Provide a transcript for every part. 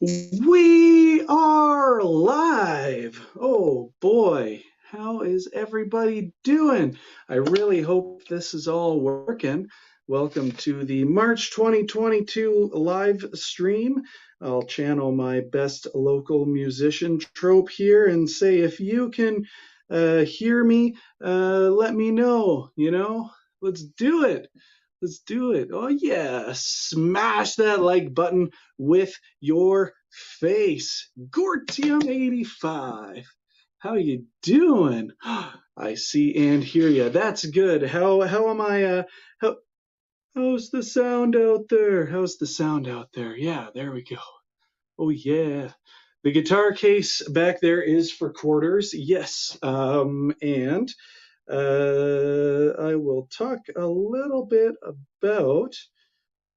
We are live. Oh boy, how is everybody doing? I really hope this is all working. Welcome to the March 2022 live stream. I'll channel my best local musician trope here and say if you can hear me, let me know. Let's do it. Let's do it. Oh yeah, smash that like button with your face. Gortium85. How you doing? I see and hear you. That's good. How am I how how's the sound out there? How's the sound out there? Yeah, there we go. Oh yeah. The guitar case back there is for quarters. Yes. And I will talk a little bit about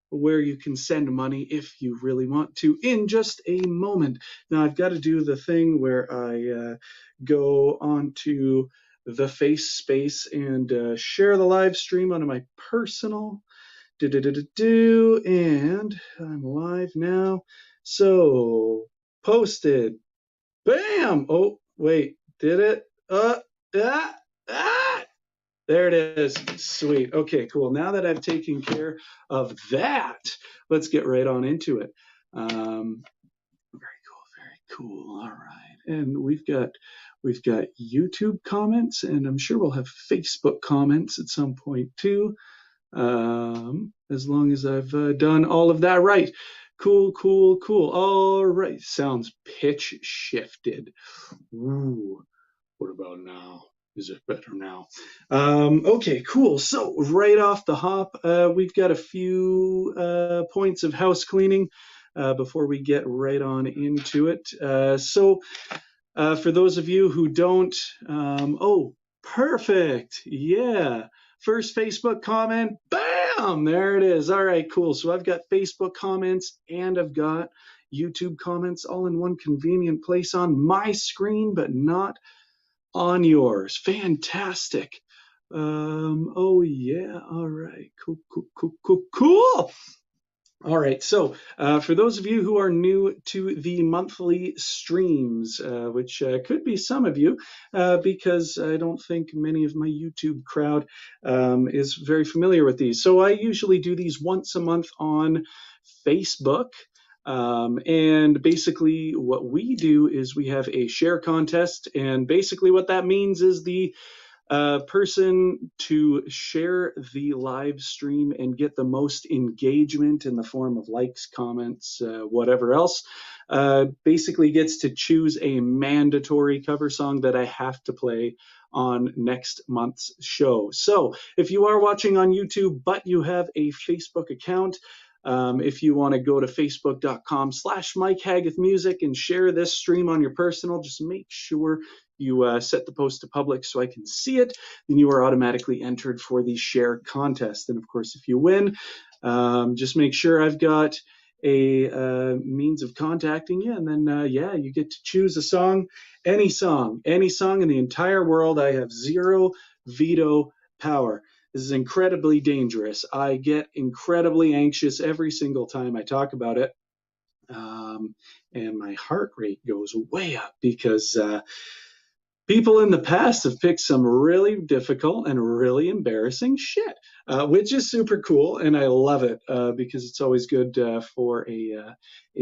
where you can send money if you really want to in just a moment. Now, I've got to do the thing where I go onto the face space and share the live stream onto my personal. And I'm live now. So, posted. Bam! Oh, wait, did it? Ah, ah! There it is. Sweet. Okay, cool. Now that I've taken care of that, let's get right on into it. Very cool. Very cool. All right. And we've got YouTube comments, and I'm sure we'll have Facebook comments at some point too. As long as I've done all of that right. Cool, cool, cool. All right. Sounds pitch shifted. Ooh. What about now? Is it better now? Okay, cool. So right off the hop, we've got a few points of house cleaning before we get right on into it. For those of you who don't, oh, perfect. Yeah. First Facebook comment, bam, there it is. All right, cool. So I've got Facebook comments and I've got YouTube comments all in one convenient place on my screen, but not on yours. Fantastic. Oh yeah. All right. Cool, cool, cool, cool, cool. All right. So, for those of you who are new to the monthly streams, which could be some of you, because I don't think many of my YouTube crowd is very familiar with these. So, I usually do these once a month on Facebook. And basically, what we do is we have a share contest. And basically, what that means is the person to share the live stream and get the most engagement in the form of likes, comments, whatever else, basically gets to choose a mandatory cover song that I have to play on next month's show. So if you are watching on YouTube, but you have a Facebook account, if you want to go to facebook.com/Mike Haggith Music and share this stream on your personal, just make sure you set the post to public so I can see it, then you are automatically entered for the share contest. And of course, if you win, just make sure I've got a means of contacting you. And then, yeah, you get to choose a song, any song in the entire world. I have zero veto power. This is incredibly dangerous. I get incredibly anxious every single time I talk about it. And my heart rate goes way up because people in the past have picked some really difficult and really embarrassing shit, which is super cool, and I love it because it's always good for a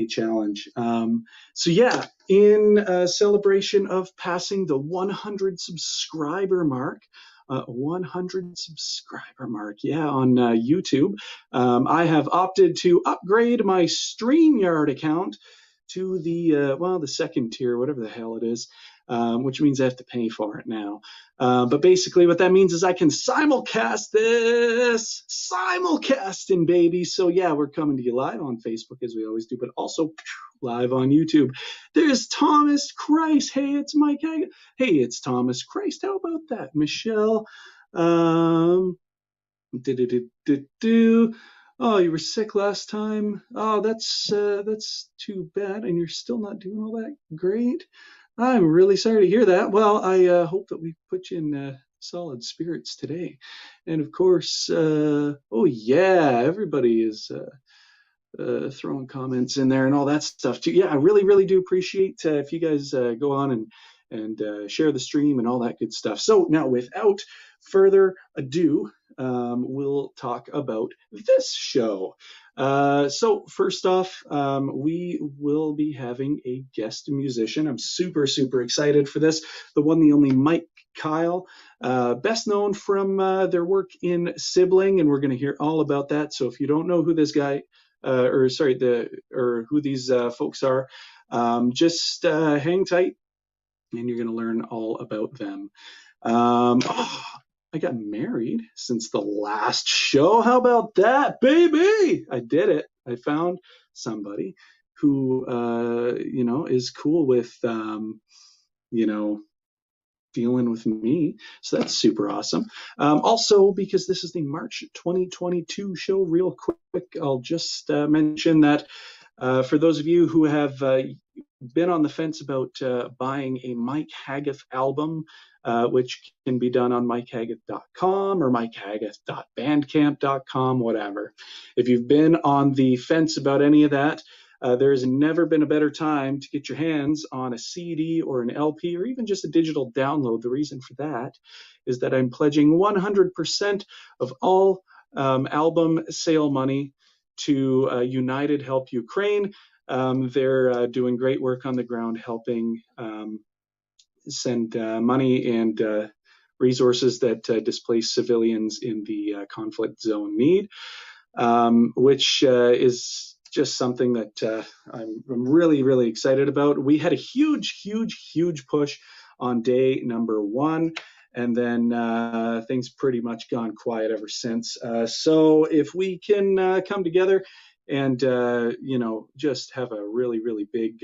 challenge. So yeah, in celebration of passing the 100 subscriber mark. 100 subscriber mark, yeah, on YouTube. I have opted to upgrade my StreamYard account to the second tier, whatever the hell it is, which means I have to pay for it now. But basically, what that means is I can simulcast this, simulcasting, baby. So yeah, we're coming to you live on Facebook as we always do, but also live on YouTube. There's Thomas Christ. Hey, it's Mike Haggett. Hey, it's Thomas Christ. How about that, Michelle? Oh, you were sick last time. Oh, that's too bad, and you're still not doing all that great. I'm really sorry to hear that. Well, I hope that we put you in solid spirits today. And of course, oh yeah, everybody is throwing comments in there and all that stuff too. Yeah, I really do appreciate if you guys go on and share the stream and all that good stuff. So now, without further ado, we'll talk about this show. So first off, we will be having a guest musician. I'm super excited for this. The one, the only Mike Kyle, best known from their work in Sibling, and we're going to hear all about that. So if you don't know who this guy or who these folks are, just hang tight and you're going to learn all about them. I got married since the last show. How about that, baby? I did it. I found somebody who, is cool with, dealing with me. So that's super awesome. Also, because this is the March 2022 show, real quick, I'll just mention that for those of you who have been on the fence about buying a Mike Haggath album, which can be done on mikehaggath.com or mikehaggath.bandcamp.com, whatever. If you've been on the fence about any of that, there has never been a better time to get your hands on a CD or an LP or even just a digital download. The reason for that is that I'm pledging 100% of all album sale money to United Help Ukraine. They're doing great work on the ground, helping send money and resources that displaced civilians in the conflict zone need, which is just something that I'm really excited about. We had a huge push on day number 1, and then things pretty much gone quiet ever since. So if we can come together and just have a really big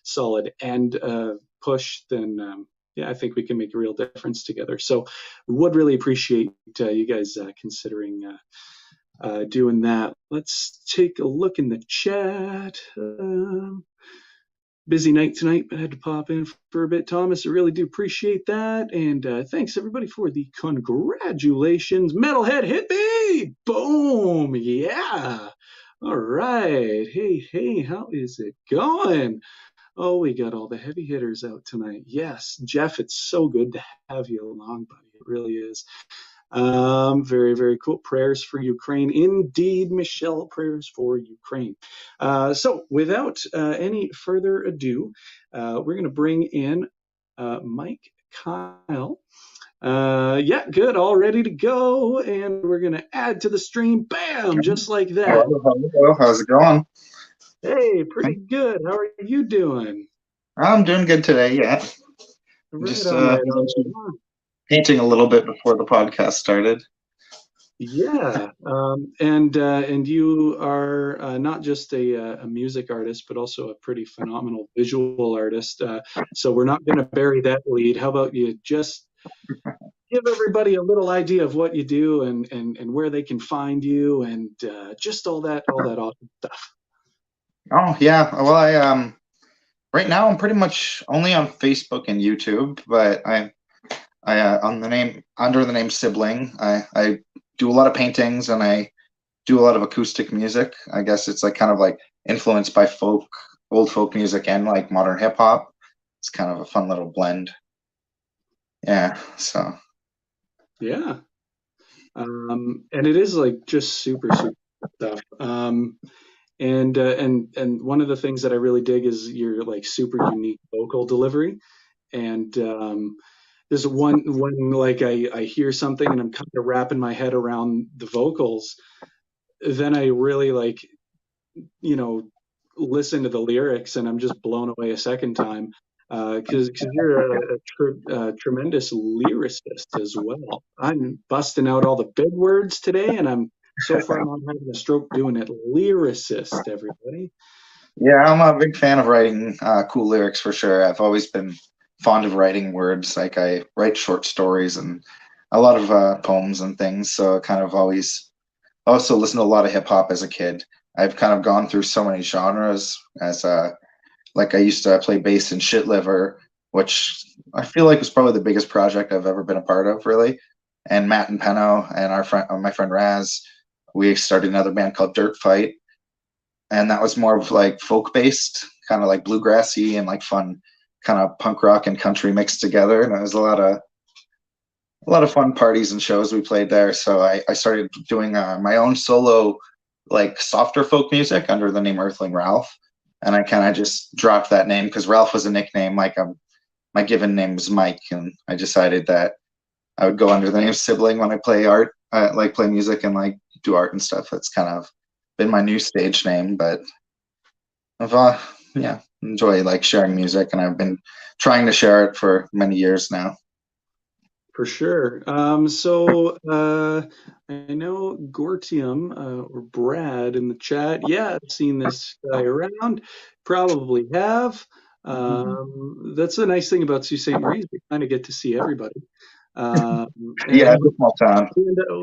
solid end push, then yeah, I think we can make a real difference together. So would really appreciate you guys considering doing that. Let's take a look in the chat. Busy night tonight, but I had to pop in for a bit. Thomas, I really do appreciate that. And thanks everybody for the congratulations. Metalhead hit me! Boom! Yeah! All right. Hey, how is it going? Oh, we got all the heavy hitters out tonight. Yes, Jeff, it's so good to have you along, buddy. It really is. Very cool. Prayers for Ukraine. Indeed, Michelle, prayers for Ukraine. So without any further ado, we're going to bring in Mike Kyle. Yeah, good. All ready to go. And we're going to add to the stream. Bam! Just like that. Hello. How's it going? Hey, pretty good. How are you doing? I'm doing good today, yeah. Just painting a little bit before the podcast started. Yeah, and you are not just a music artist, but also a pretty phenomenal visual artist. So we're not going to bury that lead. How about you just give everybody a little idea of what you do and where they can find you and just all that awesome stuff. Oh yeah, well I right now I'm pretty much only on Facebook and YouTube, but I under the name Sibling. I do a lot of paintings and I do a lot of acoustic music. I guess it's like kind of like influenced by old folk music and like modern hip hop. It's kind of a fun little blend. Yeah, so. Yeah. And it is like just super stuff. And one of the things that I really dig is your like super unique vocal delivery. And there's one when like I hear something and I'm kind of wrapping my head around the vocals, then I really like, listen to the lyrics and I'm just blown away a second time. Because you're a tremendous lyricist as well. I'm busting out all the big words today, and I'm so far not having a stroke doing it. Lyricist, everybody. Yeah, I'm a big fan of writing cool lyrics for sure. I've always been fond of writing words. Like I write short stories and a lot of poems and things. So I kind of always also listen to a lot of hip hop as a kid. I've kind of gone through so many genres as like I used to play bass in Shit Liver, which I feel like was probably the biggest project I've ever been a part of, really. And Matt and Penno and my friend Raz, we started another band called Dirt Fight. and that was more of like folk based, kind of like bluegrassy and like fun, kind of punk rock and country mixed together. And it was a lot of fun parties and shows we played there. So I started doing my own solo, like softer folk music under the name Earthling Ralph. And I kind of just dropped that name because Ralph was a nickname. Like my given name was Mike, and I decided that I would go under the name Sibling when I play art, like play music and like do art and stuff. That's kind of been my new stage name, but I've yeah, enjoy like sharing music, and I've been trying to share it for many years now. For sure. So I know Gortium or Brad in the chat. Yeah, I've seen this guy around. Probably have. That's the nice thing about Sault Ste. Marie is we kind of get to see everybody. Um, Yeah, and it's a small town.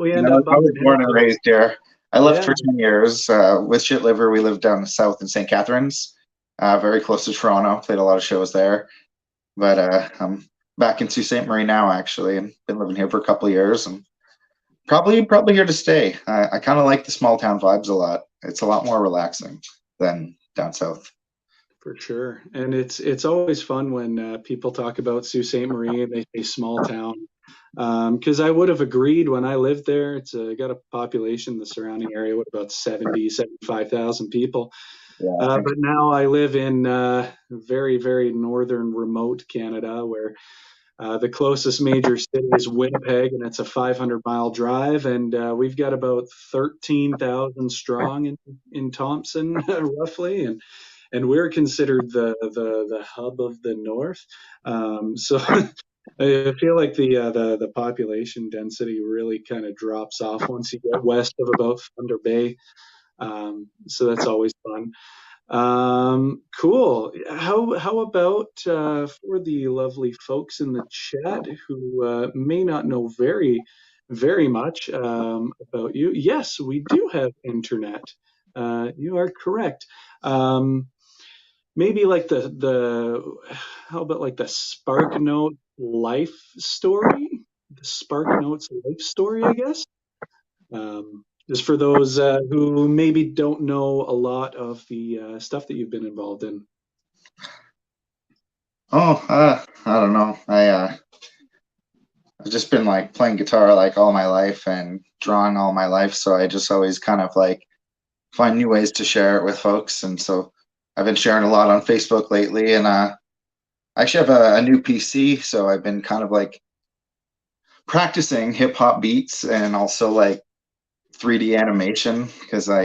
we You end know, up I bumping was born and into. raised here. I left Yeah, for 10 years. With Shit Liver, we lived down south in St. Catharines, very close to Toronto. Played a lot of shows there. But I'm back in Sault Ste. Marie now, actually, and been living here for a couple of years, and probably here to stay. I kind of like the small town vibes a lot. It's a lot more relaxing than down south. for sure. And it's always fun when people talk about Sault Ste. Marie and they say small town. Because I would have agreed when I lived there. It's got a population, the surrounding area, with about 75,000 people. Yeah, But now I live in very, very northern, remote Canada, where the closest major city is Winnipeg, and it's a 500-mile drive. And we've got about 13,000 strong in Thompson, roughly. And we're considered the hub of the north. So I feel like the population density really kind of drops off once you get west of about Thunder Bay. So that's always fun. Cool. How about for the lovely folks in the chat who may not know very much about you? Yes, we do have internet. You are correct. Um, Maybe like the how about like the Spark Note life story? The Spark Notes life story, I guess. Just for those who maybe don't know a lot of the stuff that you've been involved in. Oh, I don't know. I've just been like playing guitar like all my life and drawing all my life, so I just always kind of like find new ways to share it with folks. And so I've been sharing a lot on Facebook lately, and I actually have a new PC, so I've been kind of like practicing hip hop beats and also like 3D animation because I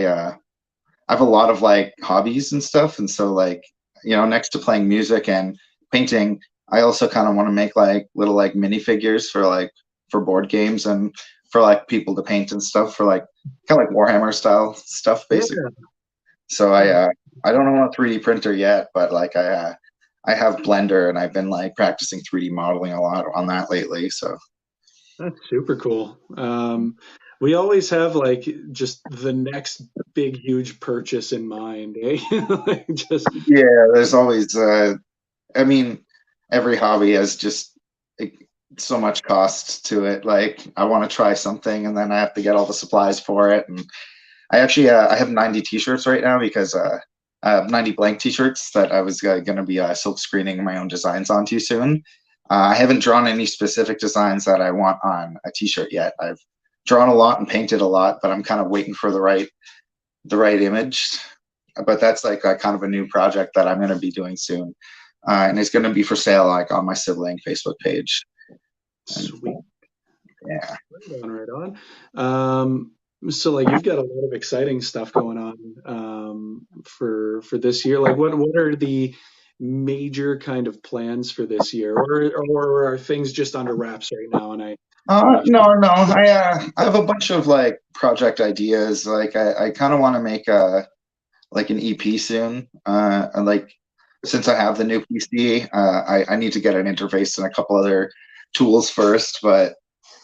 have a lot of like hobbies and stuff, and so like next to playing music and painting, I also kind of want to make like little like minifigures for board games and for like people to paint and stuff for like kind of like Warhammer style stuff Yeah. basically. So I don't own a 3D printer yet, but like I have Blender and I've been like practicing 3D modeling a lot on that lately. So That's super cool. We always have like just the next big, huge purchase in mind, eh? Like just yeah, there's always I mean, every hobby has just like, so much cost to it. Like I want to try something and then I have to get all the supplies for it. And I actually I have 90 t-shirts right now because I have 90 blank t-shirts that I was going to be silk screening my own designs onto soon. I haven't drawn any specific designs that I want on a t-shirt yet. I've drawn a lot and painted a lot, but I'm kind of waiting for the right image. But that's like a kind of a new project that I'm going to be doing soon, and it's going to be for sale like on my sibling Facebook page. And sweet. yeah. Right on, right on. So like you've got a lot of exciting stuff going on for this year. Like what are the major kind of plans for this year, or are things just under wraps right now? And No. I have a bunch of like project ideas. Like I kind of want to make a like an EP soon. And like since I have the new PC, I need to get an interface and a couple other tools first. But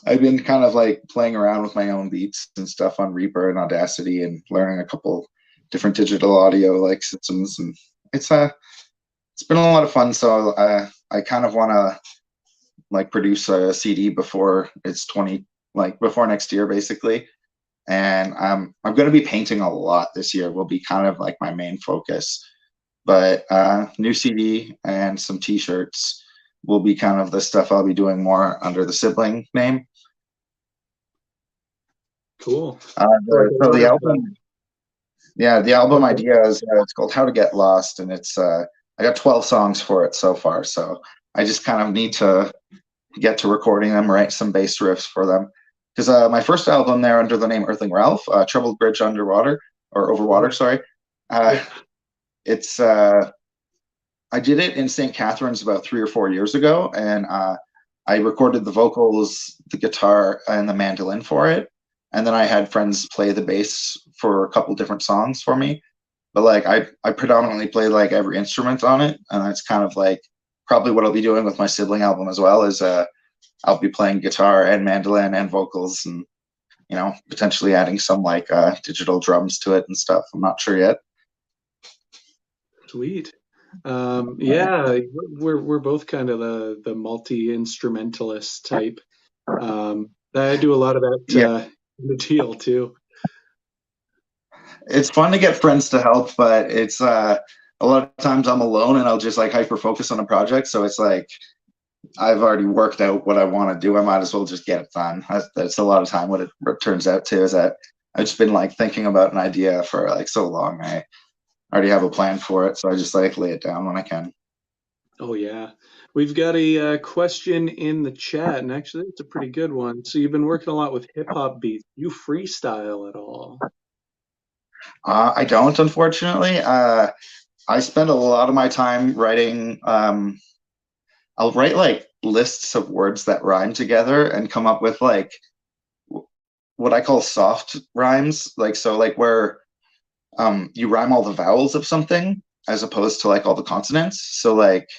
I've been kind of like playing around with my own beats and stuff on Reaper and Audacity and learning a couple different digital audio like systems, and it's it's been a lot of fun. So I kind of want to like produce a CD before it's 20 like before next year basically. and I'm going to be painting a lot this year. Will be kind of like my main focus. But new CD and some T-shirts will be kind of the stuff I'll be doing more under the sibling name. Cool. So the album, yeah, the album idea is it's called How to Get Lost, and it's I got 12 songs for it so far. So I just kind of need to get to recording them, write some bass riffs for them. Because my first album there under the name Earthling Ralph, Troubled Bridge Underwater or Over Water, sorry. It's I did it in St. Catharines about 3 or 4 years ago, and I recorded the vocals, the guitar, and the mandolin for it. And then I had friends play the bass for a couple different songs for me. But like I predominantly play like every instrument on it, and it's kind of like probably what I'll be doing with my sibling album as well. Is I'll be playing guitar and mandolin and vocals, and potentially adding some like digital drums to it and stuff. I'm not sure yet. Sweet. Yeah, we're both kind of the multi-instrumentalist type. I do a lot of that in the deal too. It's fun to get friends to help, but it's a lot of times I'm alone and I'll just like hyper focus on a project. So it's like I've already worked out what I want to do. I might as well just get it done. That's a lot of time. What it turns out to is that I've just been like thinking about an idea for like so long. I already have a plan for it, so I just like lay it down when I can. Oh yeah, we've got a question in the chat, and actually it's a pretty good one. So you've been working a lot with hip hop beats. You freestyle at all? I don't, unfortunately. I spend a lot of my time writing. I'll write like lists of words that rhyme together and come up with like what I call soft rhymes. Like so, like where you rhyme all the vowels of something as opposed to like all the consonants. So like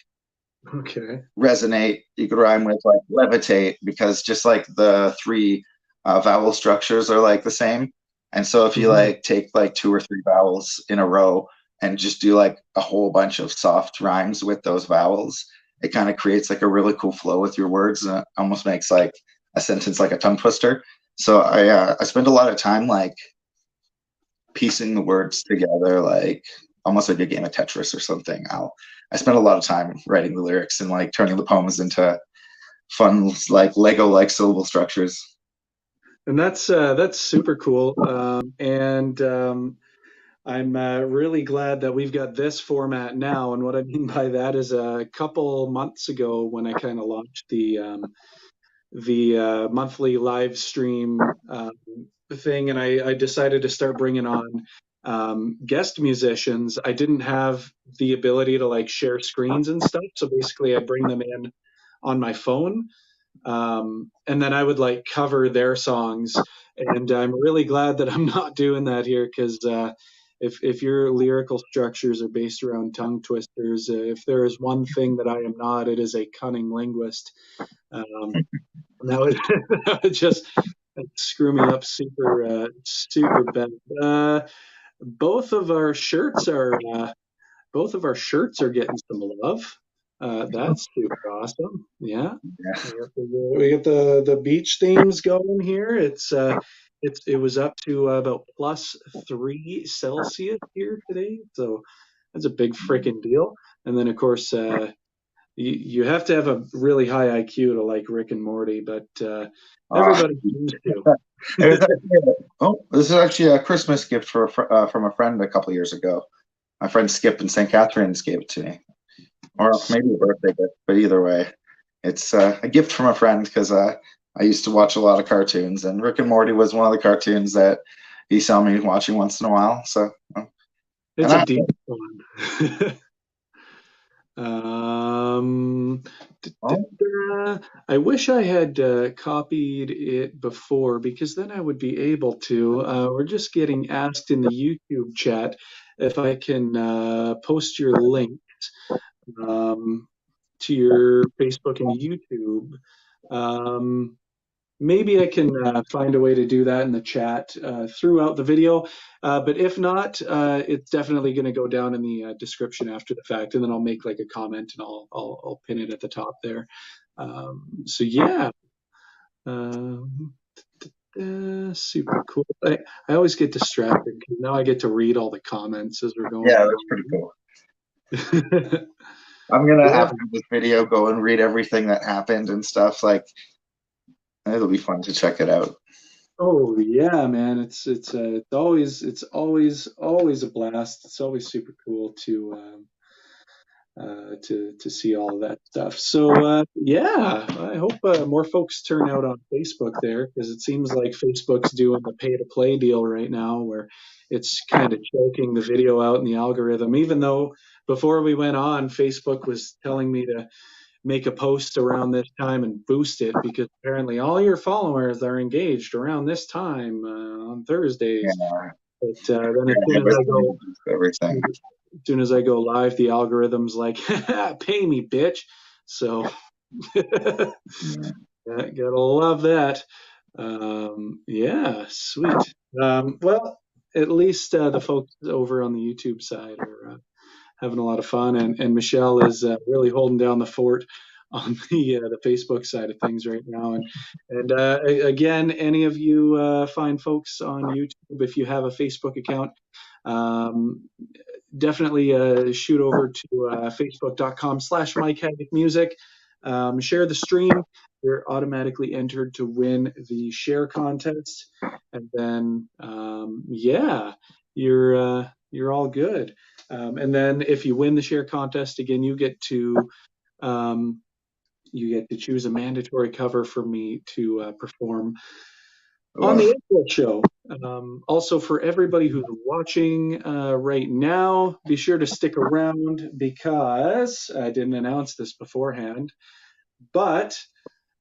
Okay. resonate, you could rhyme with like levitate because just like the three vowel structures are like the same. And so if you like take like 2 or 3 vowels in a row and just do like a whole bunch of soft rhymes with those vowels, it kind of creates like a really cool flow with your words, and it almost makes like a sentence like a tongue twister. So I spend a lot of time like piecing the words together, like almost like a game of Tetris or something. I spend a lot of time writing the lyrics and like turning the poems into fun like Lego like syllable structures. And that's super cool. I'm really glad that we've got this format now. And what I mean by that is a couple months ago when I kind of launched the monthly live stream thing, and I decided to start bringing on guest musicians. I didn't have the ability to like share screens and stuff, so basically I bring them in on my phone, and then I would like cover their songs. And I'm really glad that I'm not doing that here because if your lyrical structures are based around tongue twisters, if there is one thing that I am not, it is a cunning linguist. Um, that would, that would just screw me up super bad. Both of our shirts are both of our shirts are getting some love. That's super awesome. Yeah, Yeah. we got the beach themes going here. It was up to about +3 Celsius here today, so that's a big freaking deal. And then of course you have to have a really high IQ to like Rick and Morty, but everybody seems to. This is actually a Christmas gift from a friend a couple years ago. My friend Skip in St. Catharines gave it to me, or maybe a birthday gift. But either way, it's a gift from a friend because I used to watch a lot of cartoons, and Rick and Morty was one of the cartoons that he saw me watching once in a while. So It's a deep one. Um, I wish I had copied it before because then I would be able to. We're just getting asked in the YouTube chat if I can post your link to your Facebook and YouTube. Maybe I can find a way to do that in the chat throughout the video. But if not, it's definitely going to go down in the description after the fact, and then I'll make like a comment and I'll pin it at the top there. So yeah. Um, Super cool. I always get distracted because now I get to read all the comments as we're going Yeah, that's pretty cool. along. I'm gonna Yeah. after this video go and read everything that happened and stuff. Like it'll be fun to check it out. Oh yeah, man. It's always a blast. It's always super cool to see all of that stuff. So yeah, I hope more folks turn out on Facebook there because it seems like Facebook's doing the pay to play deal right now where it's kind of choking the video out in the algorithm. Even though before we went on, Facebook was telling me to make a post around this time and boost it because apparently all your followers are engaged around this time on Thursdays. Yeah, But then yeah, it was everything. as soon as I go live, the algorithm's like, "Pay me, bitch." So Yeah. gotta love that. Yeah, sweet. Well, at least the folks over on the YouTube side are having a lot of fun, and Michelle is really holding down the fort on the Facebook side of things right now. And again, any of you fine folks on YouTube, if you have a Facebook account, um, definitely shoot over to facebook.com/Mike Haggett Music. Share the stream. You're automatically entered to win the share contest, and then yeah, you're all good. And then if you win the share contest again, um, you get to choose a mandatory cover for me to perform on the Ugh. April show. Also, for everybody who's watching right now, be sure to stick around because I didn't announce this beforehand, but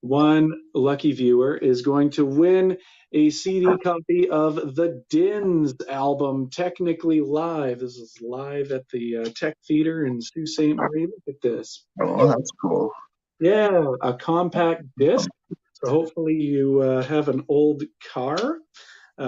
one lucky viewer is going to win a CD copy of the Dins album, technically live. This is live at the Tech Theater in Sault Ste. Marie. Look at this. Oh, that's cool. Yeah, a compact disc. So hopefully you have an old car, or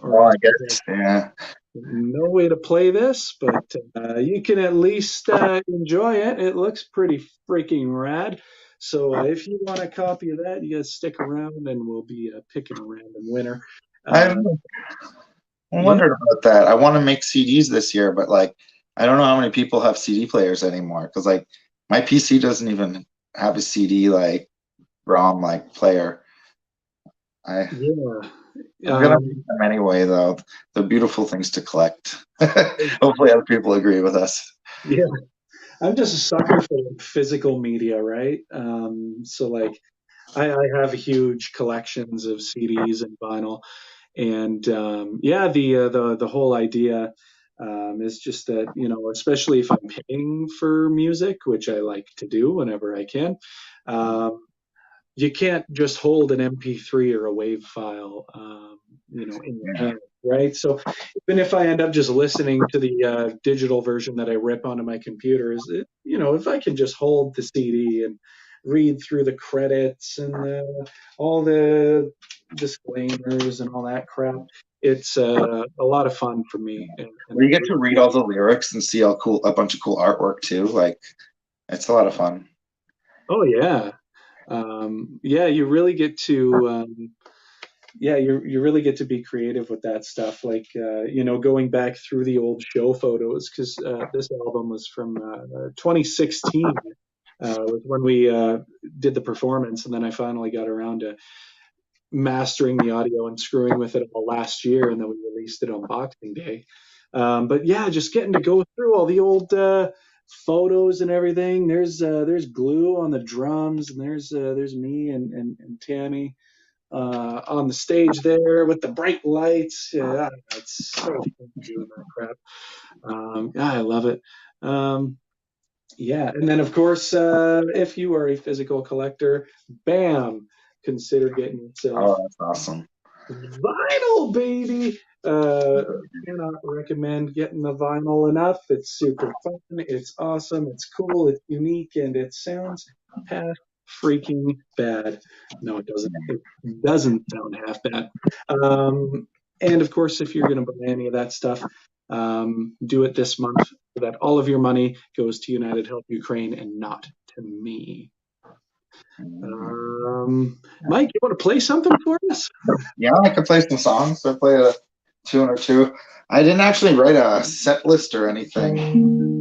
Well, else I guess, yeah. no way to play this, but you can at least enjoy it. It looks pretty freaking rad. So if you want a copy of that, you guys stick around and we'll be picking a random winner. I Uh, yeah. wondered about that. I want to make CDs this year, but like, I don't know how many people have CD players anymore. Because like, my PC doesn't even have a CD like ROM like player. I Yeah. I'm gonna make them anyway, though. They're beautiful things to collect. Hopefully, other people agree with us. Yeah. I'm just a sucker for like, physical media, right? So like I have huge collections of CDs and vinyl, and yeah, the whole idea is just that especially if I'm paying for music, which I like to do whenever I can, um, you can't just hold an MP3 or a WAV file, in your Yeah. hand, right? So even if I end up just listening to the digital version that I rip onto my computer, if I can just hold the CD and read through the credits and all the disclaimers and all that crap, it's a lot of fun for me. And Well, you get to read all the lyrics and see a bunch of cool artwork too. Like, it's a lot of fun. oh yeah, yeah, you really get to. Yeah, you really get to be creative with that stuff. Like, going back through the old show photos because this album was from 2016. Was when we did the performance, and then I finally got around to mastering the audio and screwing with it all last year, and then we released it on Boxing Day. But yeah, just getting to go through all the old photos and everything. There's Glue on the drums, and there's me and Tammy on the stage there with the bright lights. Yeah, it's so fun doing that crap. Yeah, I love it. Yeah, and then of course, if you are a physical collector, bam, consider getting yourself Oh, that's awesome. vinyl, baby. Cannot recommend getting the vinyl enough. It's super fun. It's awesome. It's cool. It's unique, and it sounds half freaking bad. No, it doesn't. It doesn't sound half bad. And of course, if you're going to buy any of that stuff, do it this month so that all of your money goes to United Help Ukraine and not to me. Mike, you want to play something for us? Yeah, I could play some songs. I play a tune or two. I didn't actually write a set list or anything.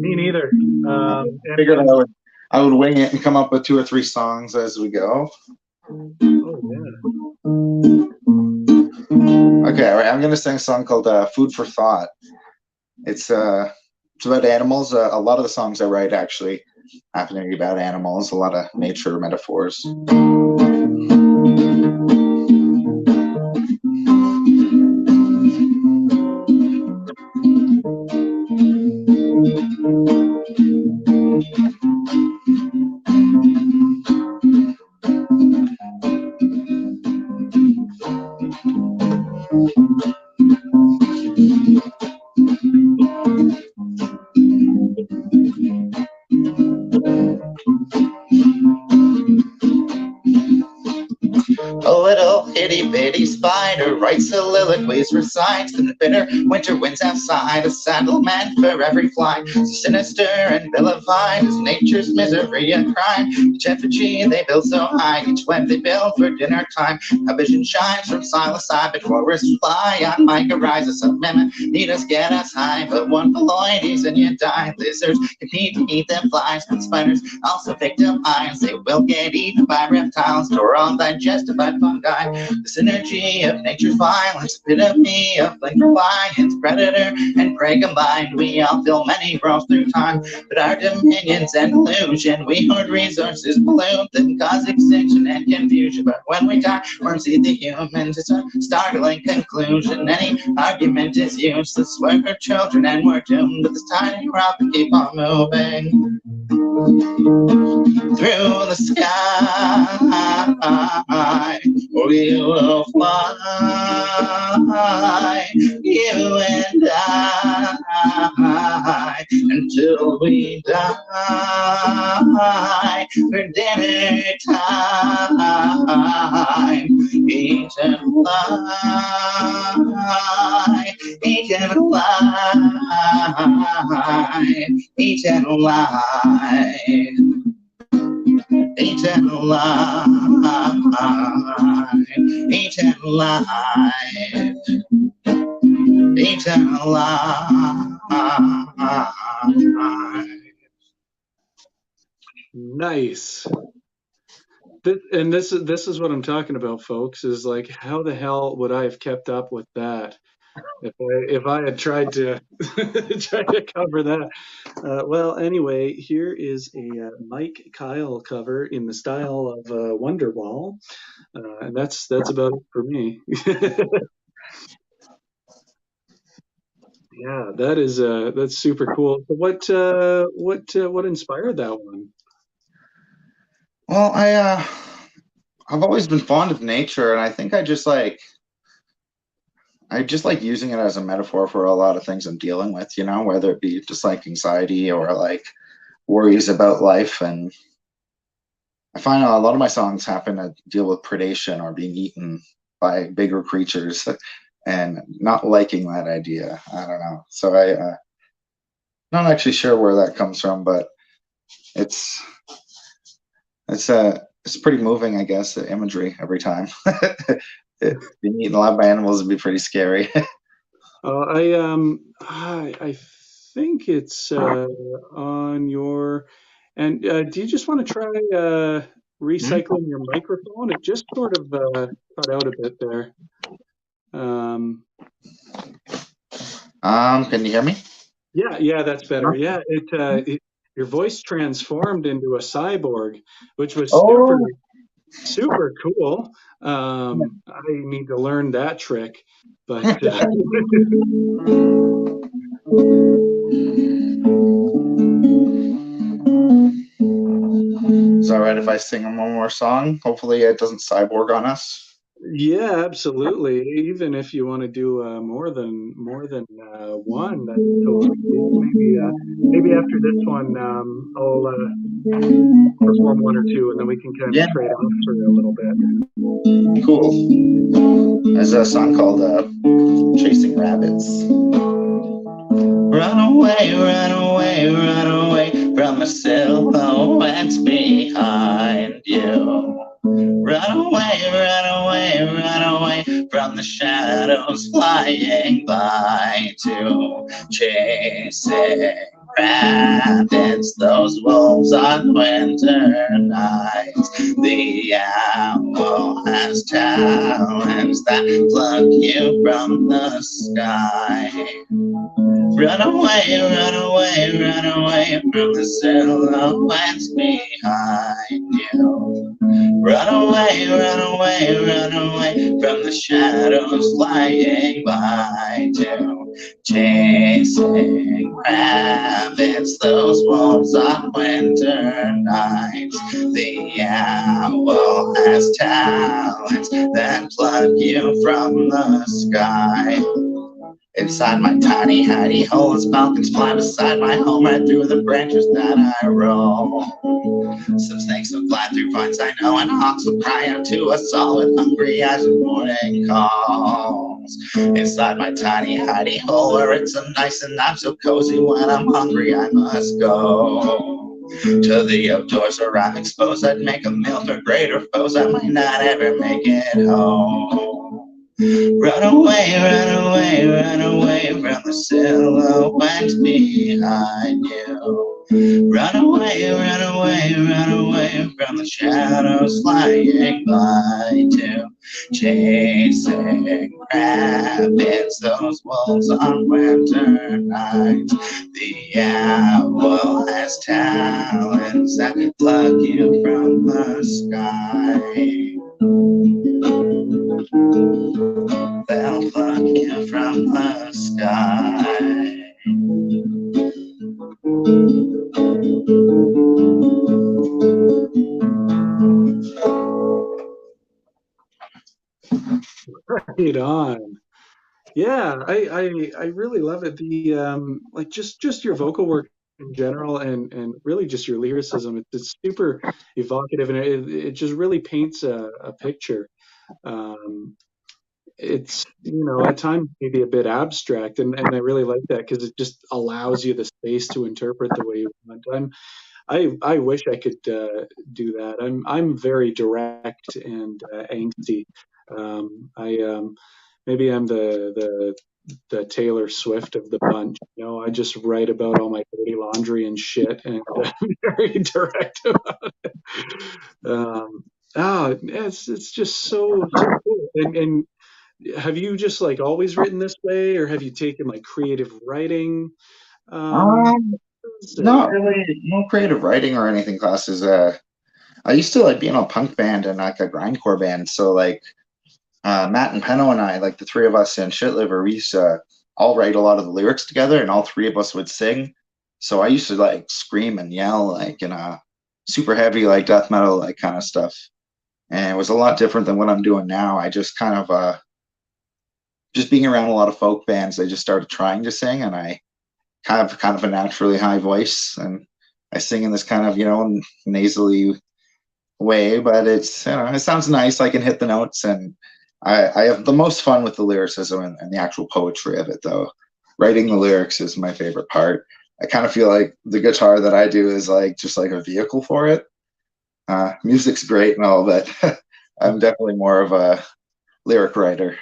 Me neither. I figured I would wing it and come up with 2 or 3 songs as we go. Oh yeah. Okay, all right. I'm gonna sing a song called "Food for Thought." It's about animals. A lot of the songs I write actually happen to be about animals. A lot of nature metaphors. A little itty-bitty spider writes soliloquies, recites in the bitter winter winds outside. A settlement for every fly, so sinister and vilified is nature's misery and crime. Each effigy they build so high, each web they build for dinner time. A vision shines from silent side, but forests fly on like a rise of some mimic. Need us get us high, but one poloides and you die. Lizards compete to eat them flies, but spiders also victimize. They will get eaten by reptiles, or all digested by fungi. The synergy of nature's violence, epitome of blink defiance, predator and prey combined. We all feel many growth through time, but our dominions and illusion. We hoard resources, pollute them, cause extinction and confusion. But when we die, worms eat the humans. It's a startling conclusion. Any argument is useless. We're her children and we're doomed. With this tiny rock and keep on moving through the sky. We will fly, you and I, until we die for dinner time. Eat and fly, eat and fly, eat and fly. Eternal life, eternal life, eternal life. Nice. This is what I'm talking about, folks. Is like, how the hell would I have kept up with that if I had tried to try to cover that? Well, anyway, here is a Mike Kyle cover in the style of Wonderwall, and that's about it for me. Yeah, that's super cool. What inspired that one? Well, I've always been fond of nature, and I think I just like using it as a metaphor for a lot of things I'm dealing with, you know, whether it be just like anxiety or like worries about life. And I find a lot of my songs happen to deal with predation or being eaten by bigger creatures and not liking that idea. I don't know. So not actually sure where that comes from, but it's pretty moving, I guess, the imagery every time. Being eaten alive by animals would be pretty scary. I think it's on your. And do you just want to try recycling your microphone? It just sort of cut out a bit there. Can you hear me? Yeah, that's better. Yeah, your voice transformed into a cyborg, which was super cool. I need to learn that trick, but Is that right if I sing one more song? Hopefully it doesn't cyborg on us. Yeah, absolutely. Even if you want to do more than one, that's totally cool. Maybe after this one, I'll perform one or two, and then we can kind of trade off for a little bit. Cool. There's a song called "Chasing Rabbits." Run away, run away, run away from a silhouette behind you. shadows flying by to chasing rabbits, those wolves on winter nights. The owl has talons that pluck you from the sky. Run away, run away, run away from the silhouettes behind you. Run away, run away, run away from the shadows flying by to chasing rabbits, those wolves on winter nights. The owl has talons that pluck you from the sky. Inside my tiny hidey hole, as falcons fly beside my home, right through the branches that I roll. Some snakes will fly through vines, I know, and hawks will cry out to us all with hungry eyes and morning calls. Inside my tiny hidey hole, where it's so nice and I'm so cozy, when I'm hungry I must go to the outdoors where I'm exposed. I'd make a meal for greater foes, I might not ever make it home. Run away, run away, run away from the silhouettes behind you. Run away, run away, run away from the shadows flying by to chasing rabbits, those wolves on winter nights. The owl has talons that pluck you from the sky. They'll pluck you from the sky. Right on. Yeah, I really love it. The like just your vocal work in general, and really just your lyricism. It's super evocative, and it just really paints a picture. Um, it's, at times maybe a bit abstract, and I really like that because it just allows you the space to interpret the way you want. I wish I could do that. I'm very direct and angsty. I Maybe I'm the Taylor Swift of the bunch. I just write about all my dirty laundry and shit, and I'm very direct about it. It's just so cool. And have you just like always written this way, or have you taken like creative writing Um, Not or really, no creative writing or anything classes. I used to like be in a punk band and like a grindcore band. So like Matt and Penno and I, like the three of us in Shit Liver, we used to all write a lot of the lyrics together, and all three of us would sing. So I used to like scream and yell like in a super heavy like death metal like kind of stuff, and it was a lot different than what I'm doing now. I just kind of just being around a lot of folk bands, I just started trying to sing, and I have kind of a naturally high voice, and I sing in this kind of nasally way, but it's it sounds nice. I can hit the notes, and I have the most fun with the lyricism and the actual poetry of it, though. Writing the lyrics is my favorite part. I kind of feel like the guitar that I do is like just like a vehicle for it. Music's great and all, but I'm definitely more of a lyric writer.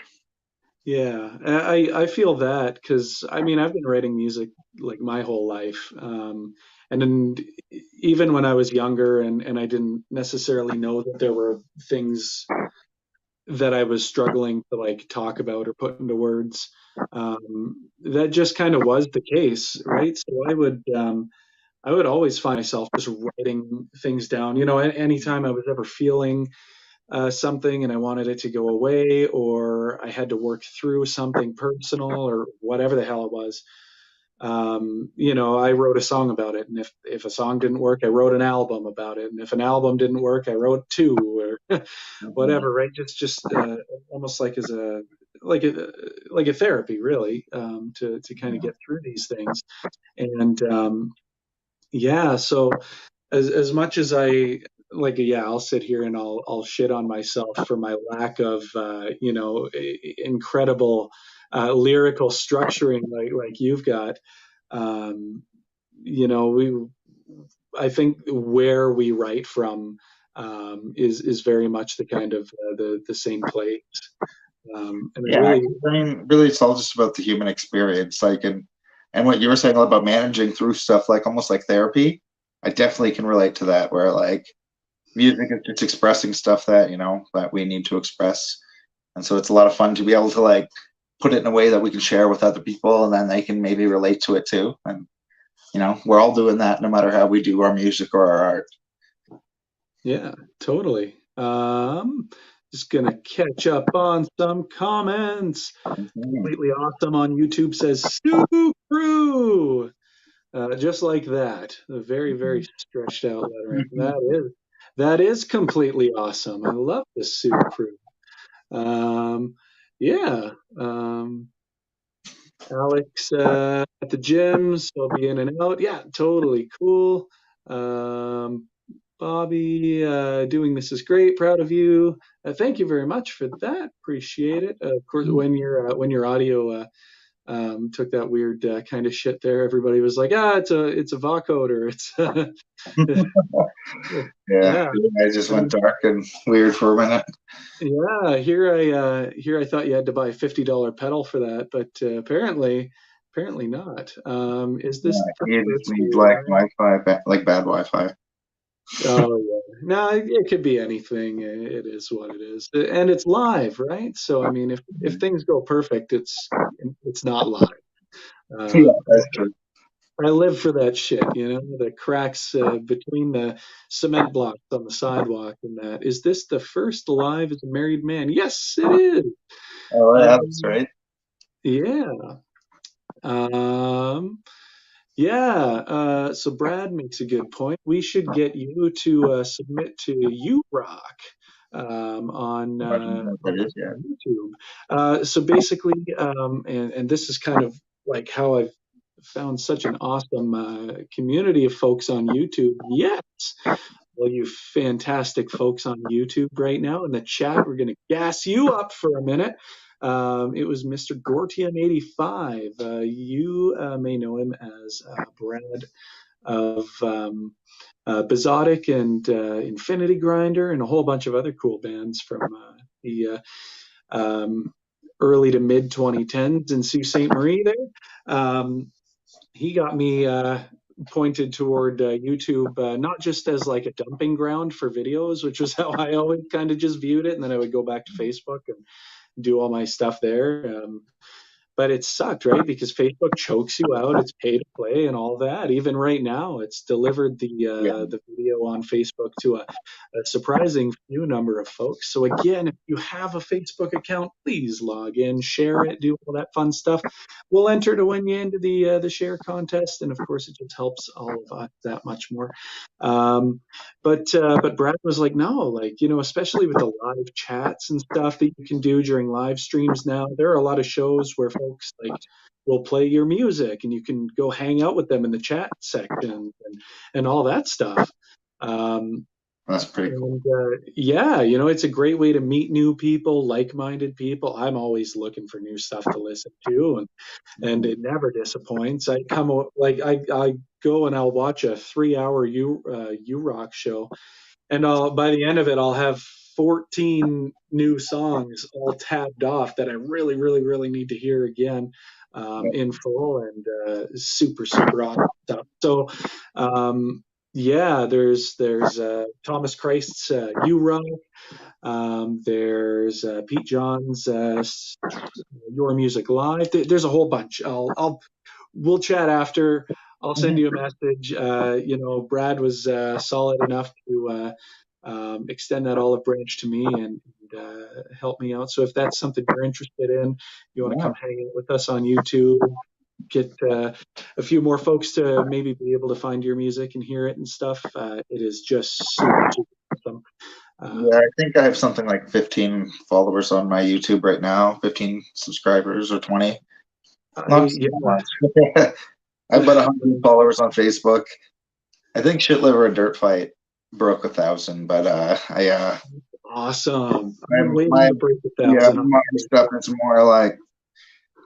Yeah, I feel that because I mean I've been writing music like my whole life, and then even when I was younger and I didn't necessarily know that there were things that I was struggling to like talk about or put into words, that just kind of was the case, right? So I would always find myself just writing things down. Anytime I was ever feeling something and I wanted it to go away, or I had to work through something personal or whatever the hell it was. I wrote a song about it, and if a song didn't work, I wrote an album about it, and if an album didn't work, I wrote two or Mhm. whatever. Right? Just almost like as a like a therapy, really, to kind of Yeah. get through these things. And yeah, so as much as I like, yeah, I'll sit here and I'll shit on myself for my lack of incredible lyrical structuring like you've got. um we I think where we write from is very much the kind of the same place. And I Yeah, really, I mean, really, it's all just about the human experience. Like, and what you were saying about managing through stuff, like almost like therapy. I definitely can relate to that. Where like music is just expressing stuff that that we need to express, and so it's a lot of fun to be able to like put it in a way that we can share with other people, and then they can maybe relate to it too. And we're all doing that, no matter how we do our music or our art. yeah, totally. Just gonna catch up on some comments. Mhm. Completely awesome on YouTube says Stu Crew. Just like that. A very, very stretched out lettering. That is completely awesome. I love the Sioux Crew. Um, yeah. Alex at the gym, so I'll be in and out. Yeah, totally cool. Um, Bobby, doing this is great. Proud of you. Thank you very much for that. Appreciate it. Of course, when your audio took that weird kind of shit there, everybody was like, it's a vocoder. It's Yeah, yeah. I just went dark and weird for a minute. Yeah, here I thought you had to buy a $50 pedal for that, but apparently not. Is this Yeah, the you just first need like live? Wi-Fi, like bad Wi-Fi. Oh yeah, no, it could be anything. It is what it is, and it's live, right? So I mean, if things go perfect, it's not live. Yeah, Uh, that's true. I live for that shit, the cracks between the cement blocks on the sidewalk and that. Is this the first live as a married man? Yes, it is. Oh, yeah, that's Um, right. yeah. Um, yeah. So Brad makes a good point. We should get you to submit to URock I don't know what that is yet. on YouTube. So basically, and this is kind of like how I've found such an awesome community of folks on YouTube. Yes. Well, you fantastic folks on YouTube right now in the chat, we're going to gas you up for a minute. It was Mr. Gortian85. You may know him as Brad of Bazotic and Infinity Grinder and a whole bunch of other cool bands from the early to mid 2010s in Sault Ste. Marie there. He got me pointed toward YouTube, not just as like a dumping ground for videos, which was how I always kind of just viewed it. And then I would go back to Facebook and do all my stuff there. But it sucked, right? Because Facebook chokes you out. It's pay to play and all that. Even right now, it's delivered Yeah, the video on Facebook to a surprising few number of folks. So again, if you have a Facebook account, please log in, share it, do all that fun stuff. We'll enter to win you into the share contest, and of course, it just helps all of us that much more. Um, but Brad was like, no, like especially with the live chats and stuff that you can do during live streams now. There are a lot of shows where folks like will play your music and you can go hang out with them in the chat section and all that stuff. Um, that's pretty cool. and yeah, it's a great way to meet new people, like-minded people. I'm always looking for new stuff to listen to, and it never disappoints. I go and I'll watch a 3 hour U Rock show, and by the end of it, I'll have 14 new songs all tabbed off that I really, really, really need to hear again in full, and super, super awesome stuff. So, yeah, there's Thomas Christ's U Rock. There's Pete John's Your Music Live. There's a whole bunch. We'll chat after. I'll send you a message. Brad was solid enough to extend that olive branch to me and help me out. So if that's something you're interested in, you want to Yeah, come hang out with us on YouTube, get a few more folks to maybe be able to find your music and hear it and stuff. It is just super, super awesome. yeah. I Um, think I have something like 15 followers on my YouTube right now, 15 subscribers or 20. Not so yeah, much. I have about 100 followers on Facebook. I think Shit Liver and Dirt Fight broke 1,000, but awesome. I'm I'm waiting my to break a yeah, thousand on my stuff Facebook. is more like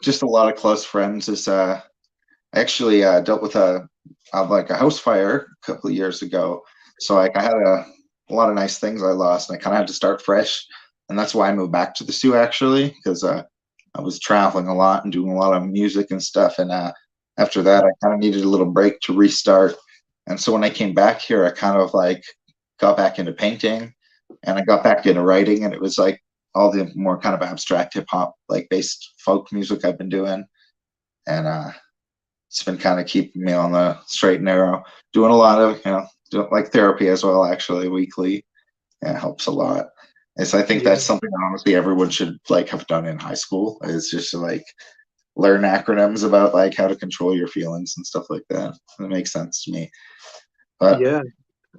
just a lot of close friends. Is I actually dealt with like a house fire a couple of years ago, so like I had a lot of nice things I lost, and I kind of had to start fresh. and that's why I moved back to the Sioux actually, because I was traveling a lot and doing a lot of music and stuff. And after that, I kind of needed a little break to restart. And so when I came back here, I kind of like got back into painting and I got back into writing. And it was like all the more kind of abstract hip hop, like based folk music I've been doing. And it's been kind of keeping me on the straight and narrow, doing a lot of, doing like therapy as well, actually, weekly. Yeah, it helps a lot. And so I think Yeah. that's something honestly everyone should like have done in high school, is just to like learn acronyms about like how to control your feelings and stuff like that. It makes sense to me. But Yeah.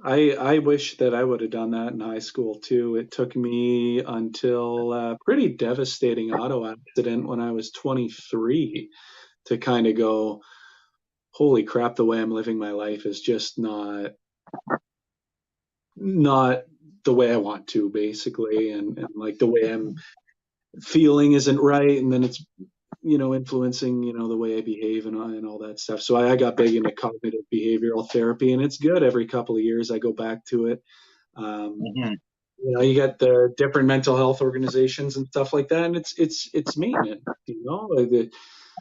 I wish that I would have done that in high school too. It took me until a pretty devastating auto accident when I was 23 to kind of go, holy crap, the way I'm living my life is just not the way I want to, basically, and like the way I'm feeling isn't right, and then it's influencing the way I behave and all that stuff. So I got big into cognitive behavioral therapy, and it's good. Every couple of years I go back to it. Um, mhm, you get the different mental health organizations and stuff like that, and it's maintenance.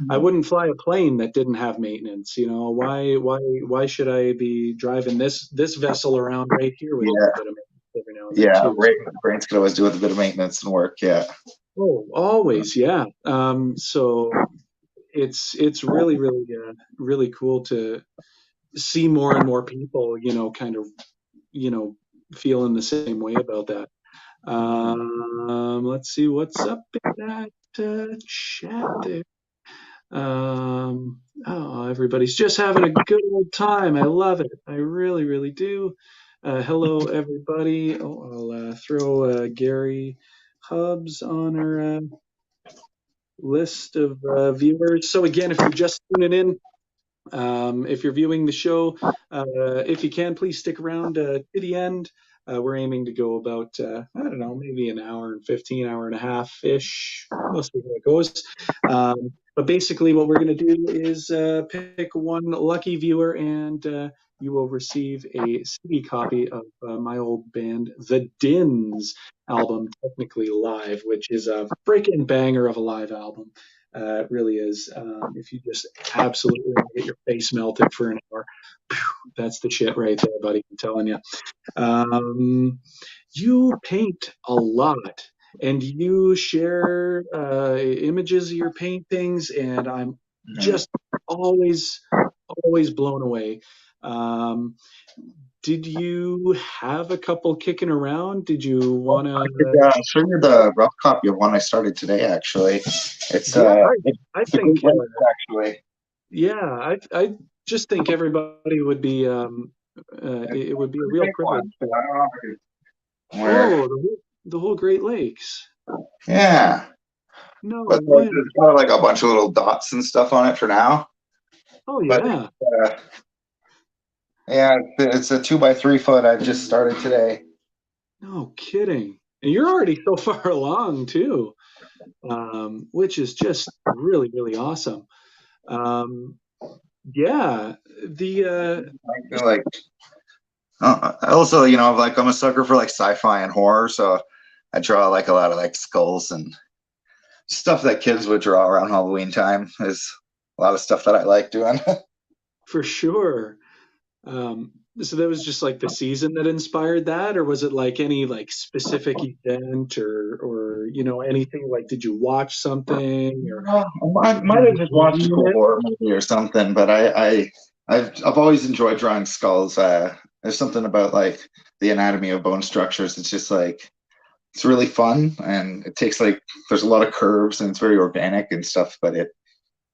I wouldn't fly a plane that didn't have maintenance. Why should I be driving this vessel around right here with a little yeah, bit of maintenance every now and then yeah, too? brains could always do with a bit of maintenance and work. Yeah. Oh, always, yeah. So it's really really cool to see more and more people, kind of, you know, feeling the same way about that. Let's see what's up in that chat there. Oh, everybody's just having a good old time. I love it. I really, really do. Hello, everybody. Oh, I'll throw Gary Hubs on our list of viewers. So again, if you're just tuning in, if you're viewing the show, if you can, please stick around to the end. We're aiming to go about, I don't know, maybe an hour and 15, hour and a half ish. We'll see how it goes. But basically, what we're going to do is pick one lucky viewer, and you will receive a CD copy of my old band, The Dins album, Technically Live, which is a freaking banger of a live album. It really is. If you just absolutely want to get your face melted for an hour, that's the shit right there, buddy. I'm telling you. You paint a lot, and you share images of your paintings, and I'm Mhm. just always, always blown away. Um, did you have a couple kicking around? Did you want to? I could show you the rough copy of one I started today. Actually, Yeah, I it's a think. great length, actually. Yeah, I just think everybody would be. It's It would be a a real big privilege one. to. I don't know if I could, where. Oh, the whole Great Lakes. Yeah, No but way. there's got like a bunch of little dots and stuff on it for now. Oh But yeah. yeah, it's a 2 by 3 foot. I just started today. No kidding. And you're already so far along too, which is just really really awesome. Um, yeah, the I feel like also, like I'm a sucker for like sci-fi and horror, so I draw like a lot of like skulls and stuff that kids would draw around Halloween time. Is a lot of stuff that I like doing. for sure. Um, so that was just like the season that inspired that, or was it like any like specific event or anything like did you watch something or I might did have you just watched a dream cool it? horror movie or something, but I've always enjoyed drawing skulls. There's something about like the anatomy of bone structures. It's just like it's really fun, and it takes like there's a lot of curves and it's very organic and stuff, but it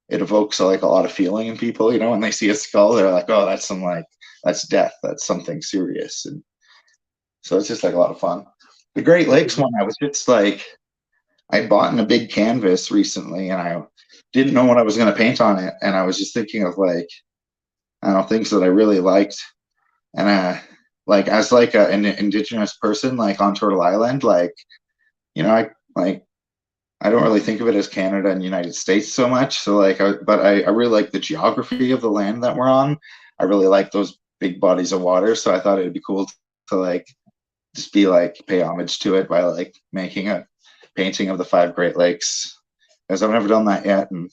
evokes like a lot of feeling in people. When they see a skull, they're like, oh, that's death, that's something serious, and so it's just like a lot of fun. The Great Oh, Lakes one, I was just like, I bought in a big canvas recently, and I didn't know what I was going to paint on it, and I was just thinking of like, I don't know, things that I really liked, and like as like an indigenous person, like on Turtle Island, like I like I don't really think of it as Canada and United States so much. So like, I really like the geography of the land that we're on. I really like those big bodies of water. So I thought it'd be cool to like just be like pay homage to it by like making a painting of the five Great Lakes, because I've never done that yet. And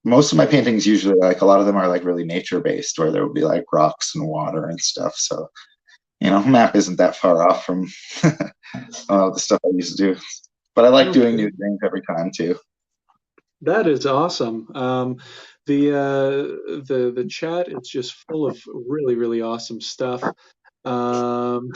most of my paintings usually, like a lot of them are like really nature based, where there will be like rocks and water and stuff. So map isn't that far off from the stuff I used to do. But I like doing Okay. new things every time too. That is awesome. The chat is just full of really really awesome stuff. Um,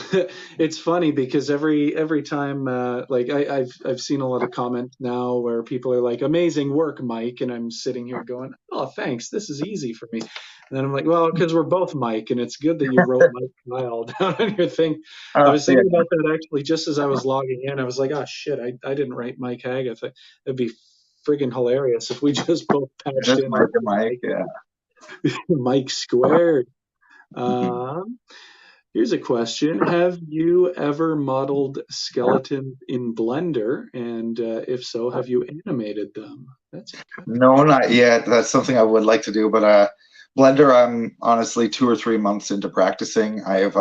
it's funny because every time like I've seen a lot of comments now where people are like, "Amazing work, Mike," and I'm sitting here going, "Oh, thanks. This is easy for me." And then I'm like, "Well, because we're both Mike, and it's good that you wrote Mike Kyle down on your thing." I was Yeah, thinking about that actually just as I was logging in. I was like, "Oh shit, I didn't write Mike Hagath. It'd be friggin' hilarious if we just both patched just in Mike our and Mike. Mike, Yeah. Mike squared." Mhm. Um, Here's a question. Have you ever modeled skeletons in Blender? And if so, have you animated them? That's a good No, not yet. That's something I would like to do, but Blender, I'm honestly 2 or 3 months into practicing. I've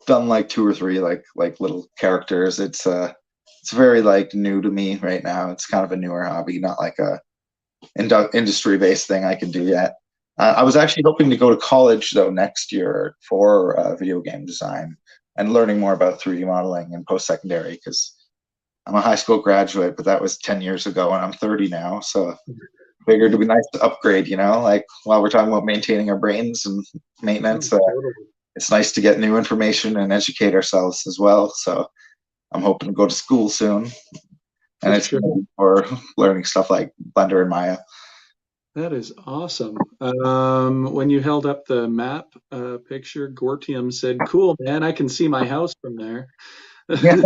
done like two or three like little characters. It's very like new to me right now. It's kind of a newer hobby, not like a industry based thing I can do yet. I was actually hoping to go to college though next year for video game design and learning more about 3D modeling in post secondary, because I'm a high school graduate, but that was 10 years ago and I'm 30 now. So figured it'd be nice to upgrade, like while we're talking about maintaining our brains and Oh, maintenance, totally. it's nice to get new information and educate ourselves as well. So I'm hoping to go to school soon, and For it's sure. going to be for learning stuff like Blender and Maya. That is awesome. When you held up the map picture, Gortium said, "Cool, man. I can see my house from there." Yeah,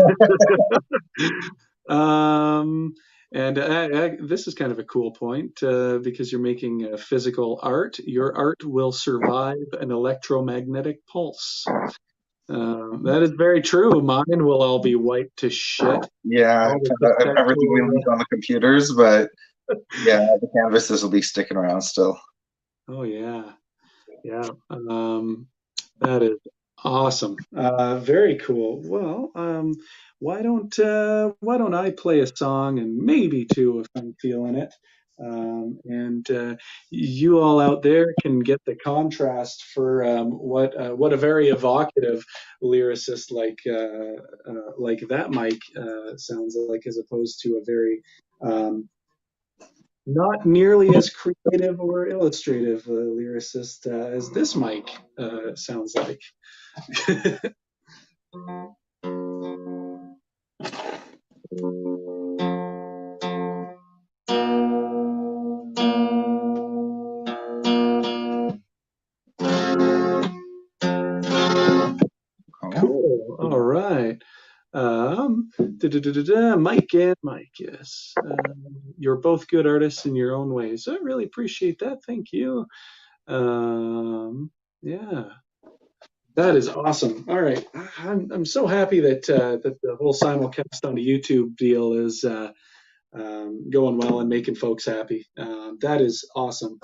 Um, and this is kind of a cool point because you're making physical art. Your art will survive an electromagnetic pulse. That is very true. Mine will all be wiped to shit. yeah. All the cassette Everything we will. learned on the computers, but yeah, the canvases will be sticking around still. Oh yeah, yeah. That is awesome. Very cool. Well, why don't I play a song and maybe two if I'm feeling it. And you all out there can get the contrast for what a very evocative lyricist like that Mike sounds like, as opposed to a very um, not nearly as creative or illustrative lyricist as this Mike sounds like. Oh, Cool. All right. Mike and Mike, yes. You're both good artists in your own ways. I really appreciate that. Thank you. Yeah, that is awesome. All right. I'm so happy that the whole simulcast on the YouTube deal is going well and making folks happy. That is awesome.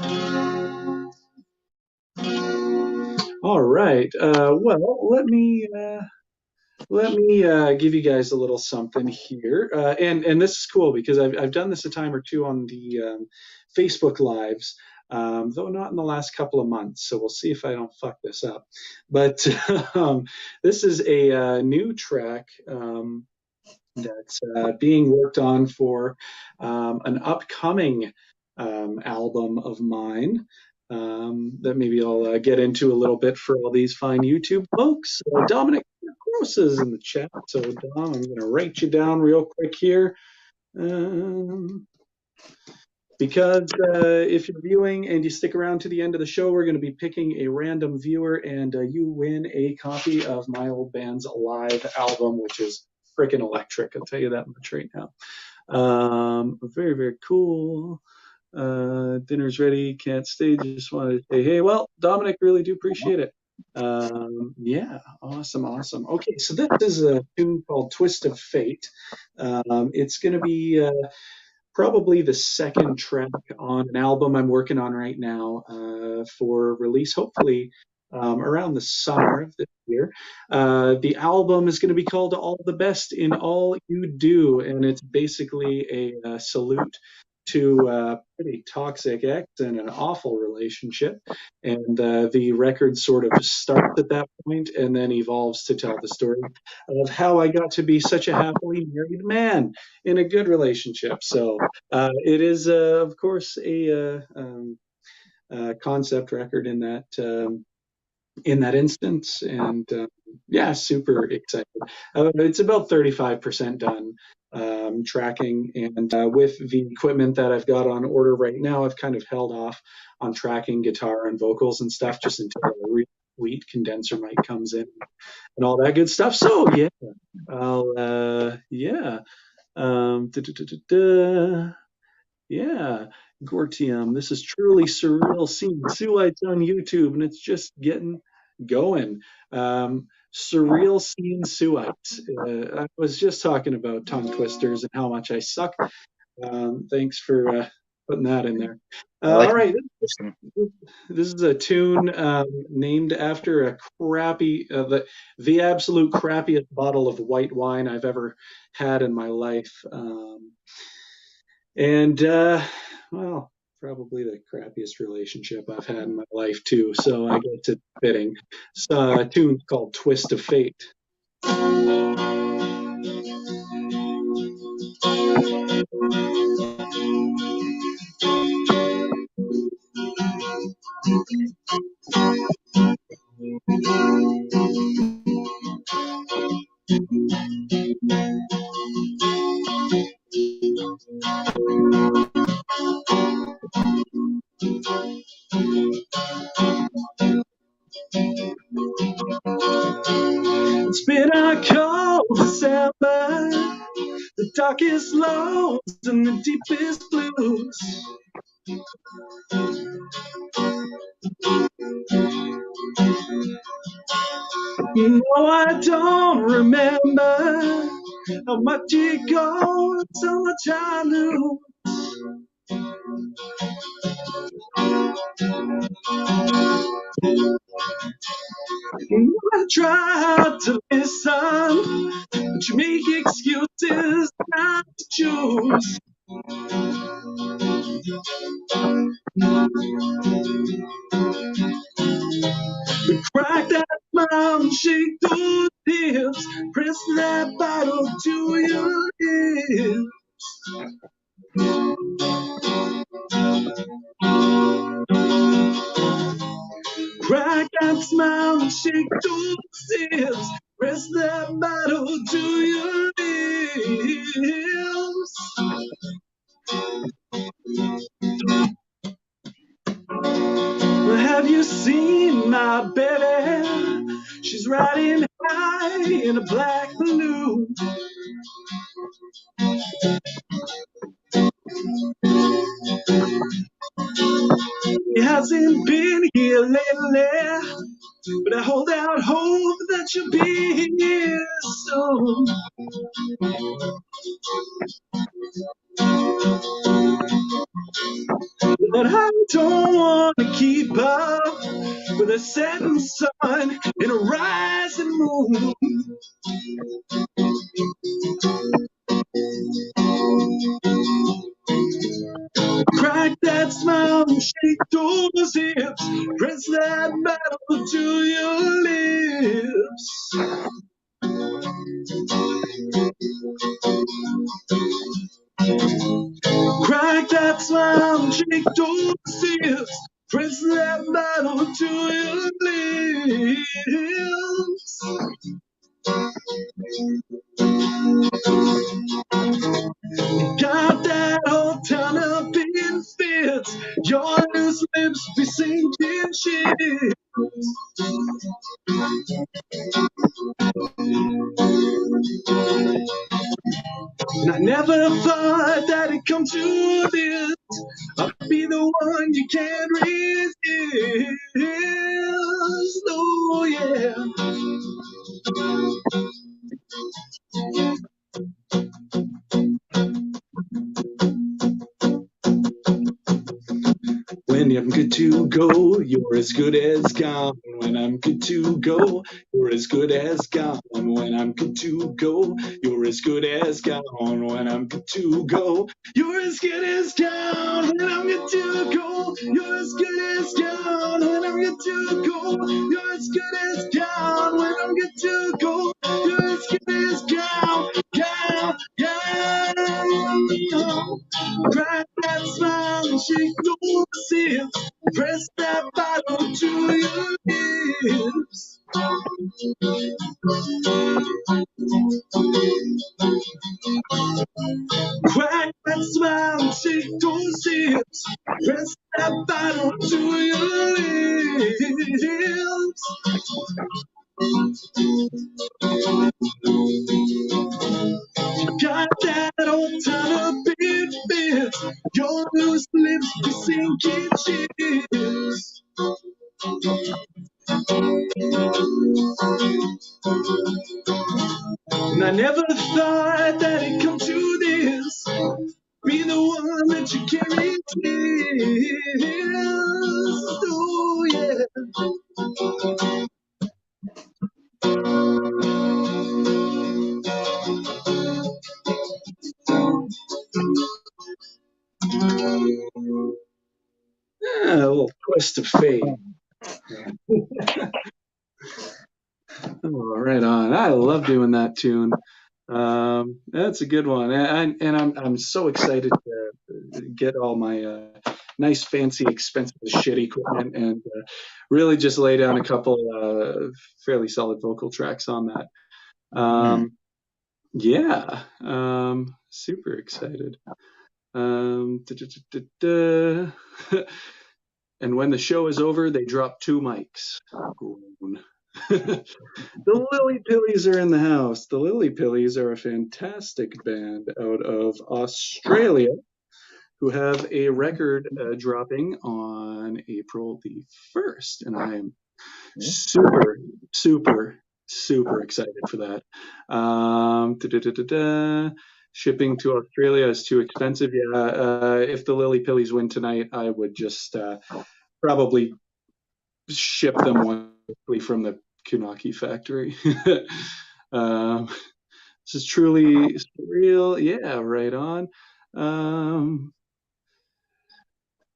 All right. Well, let me give you guys a little something here, and this is cool because I've done this a time or two on the Facebook lives, though not in the last couple of months. So we'll see if I don't fuck this up. But this is a new track that's being worked on for an upcoming album of mine. That maybe I'll get into a little bit for all these fine YouTube folks. Dominic Gross is in the chat. So, Dom, I'm going to write you down real quick here. Because if you're viewing and you stick around to the end of the show, we're going to be picking a random viewer, and you win a copy of my old band's live album, which is freaking electric. I'll tell you that much right now. Very, very cool. Dinner's ready. Can't stay. Just wanted to say, hey, well, Dominic, really do appreciate it. Yeah, awesome, awesome. Okay, so this is a tune called Twist of Fate. It's going to be probably the second track on an album I'm working on right now for release, hopefully around the summer of this year. The album is going to be called All the Best in All You Do, and it's basically a salute to a pretty toxic ex and an awful relationship. And the record sort of starts at that point and then evolves to tell the story of how I got to be such a happily married man in a good relationship. So it is, of course, a concept record in that instance, and yeah, super excited. It's about 35% done tracking, and with the equipment that I've got on order right now, I've kind of held off on tracking guitar and vocals and stuff just until a really sweet condenser mic comes in and all that good stuff. So yeah, yeah. Da, da, da, da, da. Yeah, Gortium. This is truly surreal scene. Sulights on YouTube, and it's just getting going. Surreal scene Suites. I was just talking about tongue twisters and how much I suck. Thanks for putting that in there. I like All right, them. this is a tune named after a crappy, the absolute crappiest bottle of white wine I've ever had in my life. And well, probably the crappiest relationship I've had in my life too. So I guess it's fitting. It's a tune called "Twist of Fate." It's been a cold December, the darkest lows and the deepest blues. You know I don't remember how much it goes, how much I lose. You know I try hard to listen, but you make excuses not to choose. Crack that smile and shake those hips, press that bottle to your lips. Crack that smile and shake those hips, press that bottle to your lips. Have you seen my baby? She's riding high in a black balloon. He hasn't been here lately, but I hold out hope that you'll be here soon. But I don't want to keep up with a setting sun and a rising moon. Crack that smile and shake those hips, press that bottle to your lips. Crack that smile and shake those hips, press that bottle to your lips. Got that whole town up in fits, your loose lips be sinking ships. And I never thought that it'd come to this. I'll be the one you can't resist. Oh yeah. When your to go, you're as good as gone. When I'm good to go, you're as good as gone. When I'm good to go, you're as good as gone. When I'm good to go, you're as good as gone. When I'm good to go, you're as good as gone. When I'm good to go, you're as good as gone. When I'm good to go, you're as good as gone. Gone, gone. Crack that smile and shake those hips. Press that bottle to your lips. Crack that smile and shake those hips. Press that bottle to your lips. Got that old time beat fits. Your loose lips be sinking ships. And I never thought that it'd come to this. Be the one that you carry tears. Oh yeah. A little twist of fate. Oh, right on. I love doing that tune. That's a good one, and I'm so excited to get all my nice, fancy, expensive shit equipment and really just lay down a couple fairly solid vocal tracks on that. Yeah, super excited. And when the show is over, they drop 2 mics. The Lily Pillies are in the house. The Lily Pillies are a fantastic band out of Australia who have a record dropping on April the 1st. And I am super, super, super excited for that. Shipping to Australia is too expensive. Yeah, if the Lily Pillies win tonight, I would just probably ship them one from the Kunaki factory. This is truly surreal. Yeah, right on.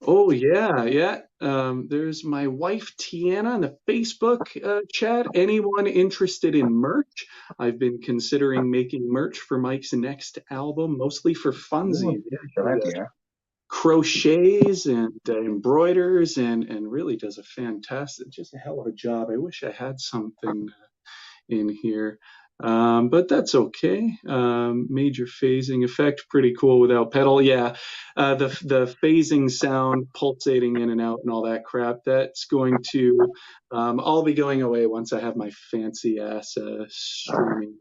Oh yeah. There's my wife Tiana in the Facebook chat. Anyone interested in merch? I've been considering making merch for Mike's next album, mostly for funsies. Good idea. Crochets and embroiders and really does a fantastic, just a hell of a job. I wish I had something in here, but that's okay. Major phasing effect, pretty cool without pedal. Yeah, the phasing sound pulsating in and out and all that crap, that's going to all be going away once I have my fancy ass streaming.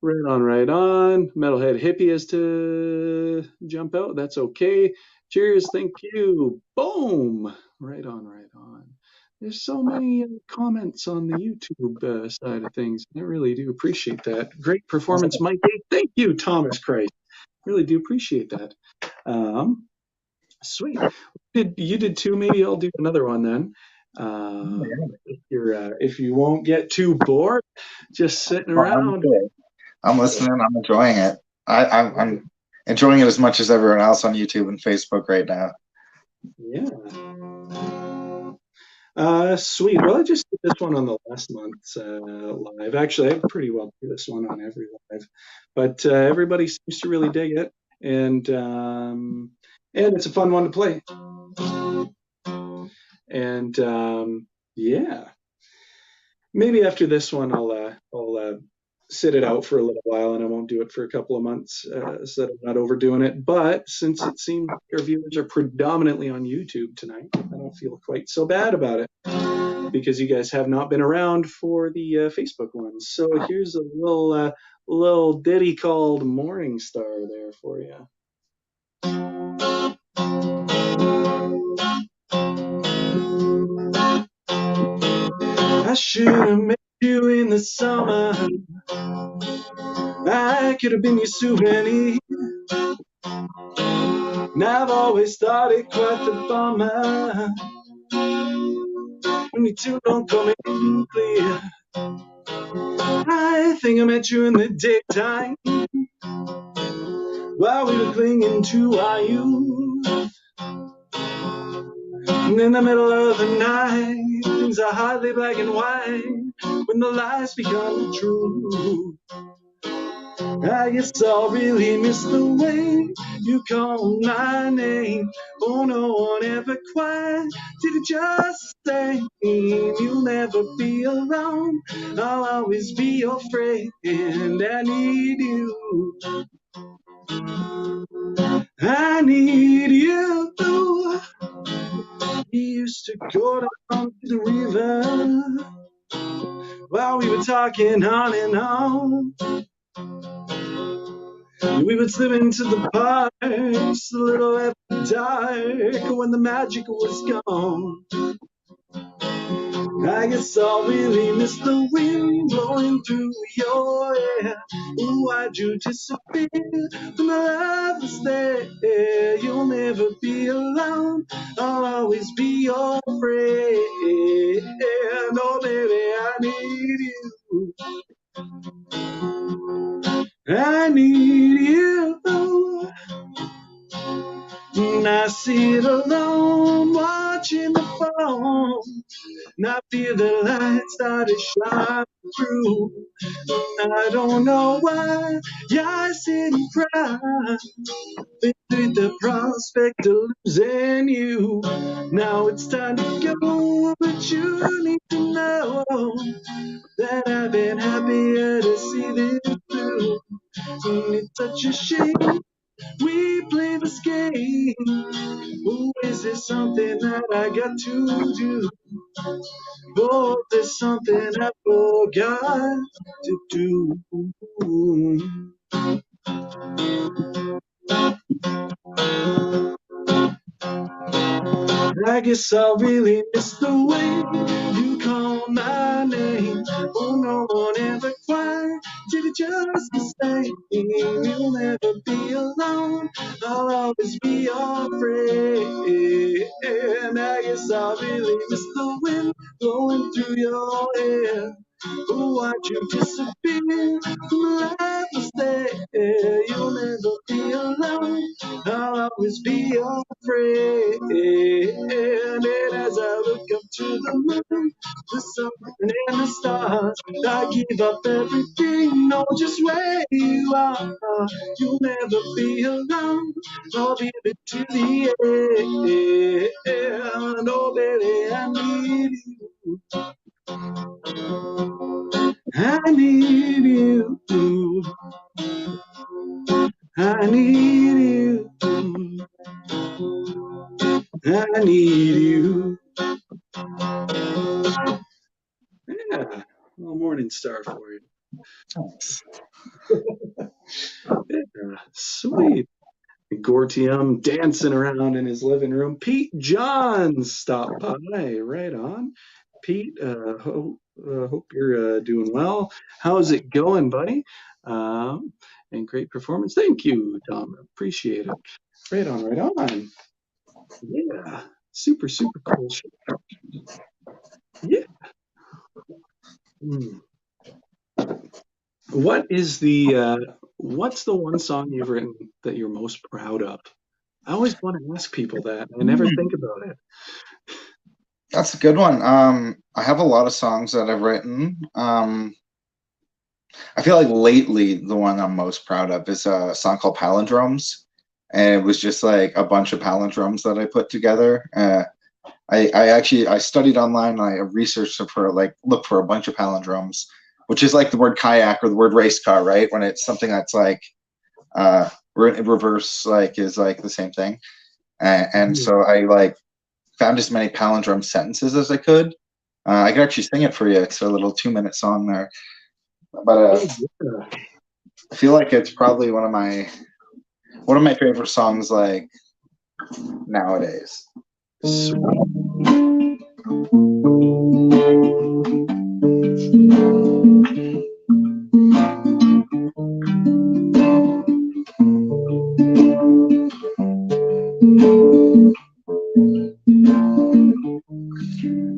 Right on. Metalhead hippie has to jump out. That's okay. Cheers. Thank you. Boom. Right on. There's so many comments on the YouTube side of things. I really do appreciate that. Great performance, Mike. Thank you, Thomas Christ. Really do appreciate that. Sweet. You did 2. Maybe I'll do another one then. If you won't get too bored, just sitting around. I'm listening. I'm enjoying it. I'm enjoying it as much as everyone else on YouTube and Facebook right now. Yeah. Sweet. Well, I just did this one on the last month's live. Actually, I pretty well do this one on every live, but everybody seems to really dig it, and it's a fun one to play. And yeah, maybe after this one, I'll sit it out for a little while, and I won't do it for a couple of months so that I'm not overdoing it. But since it seems our viewers are predominantly on YouTube tonight, I don't feel quite so bad about it because you guys have not been around for the Facebook ones. So here's a little ditty called Morning Star there for you. I should have met you in the summer. I could have been your souvenir. And I've always thought it quite the bummer when you two don't come in clear. I think I met you in the daytime while we were clinging to our youth. And in the middle of the night, things are hardly black and white when the lies become true. I guess I'll really miss the way you call my name. Oh, no one ever quite did it just the same. You'll never be alone. I'll always be your friend. I need you. I need you. We used to go down to the river while we were talking on and on. We would slip into the parks a little after dark when the magic was gone. I guess I'll really miss the wind blowing through your hair. Ooh, why'd you disappear from the love that's there? You'll never be alone. I'll always be your friend. Oh, baby, I need you. I need you. And I sit alone watching the phone. And I feel the light start to shine through. And I don't know why I sit and cry with the prospect of losing you. Now it's time to go, but you need to know that I've been happier to see this through. And it's such a shame we play this game. Oh, is there something that I got to do? Oh, there's something I forgot to do. I guess I really miss the way you call my name. Oh, no one ever quite did it just the same. You'll never be alone. I'll always be your friend. I guess I really miss the wind blowing through your hair. Oh, why'd you disappear from the life was there? You'll never be alone. I'll always be your friend. And as I look up to the moon, the sun and the stars, I give up everything. Know just where you are. You'll never be alone. I'll be with to the end. Oh, baby, I need you. I need you. I need you. I need you. Yeah, a little morning star for you. Yeah, sweet. Gortium dancing around in his living room. Pete Johns stopped by. Right on. Pete, hope you're doing well. How's it going, buddy? And great performance. Thank you, Tom. Appreciate it. Right on, right on. Yeah, super, super cool show. Yeah. Hmm. What is what's the one song you've written that you're most proud of? I always want to ask people that. I never think about it. That's a good one. I have a lot of songs that I've written. I feel like lately the one I'm most proud of is a song called Palindromes. And it was just like a bunch of palindromes that I put together. I studied online. I researched for look for a bunch of palindromes, which is like the word kayak or the word race car, right? When it's something that's like reverse, like is like the same thing. And so I found as many palindrome sentences as I could. I could actually sing it for you. It's a little 2-minute song there. But I feel like it's probably one of my favorite songs like nowadays.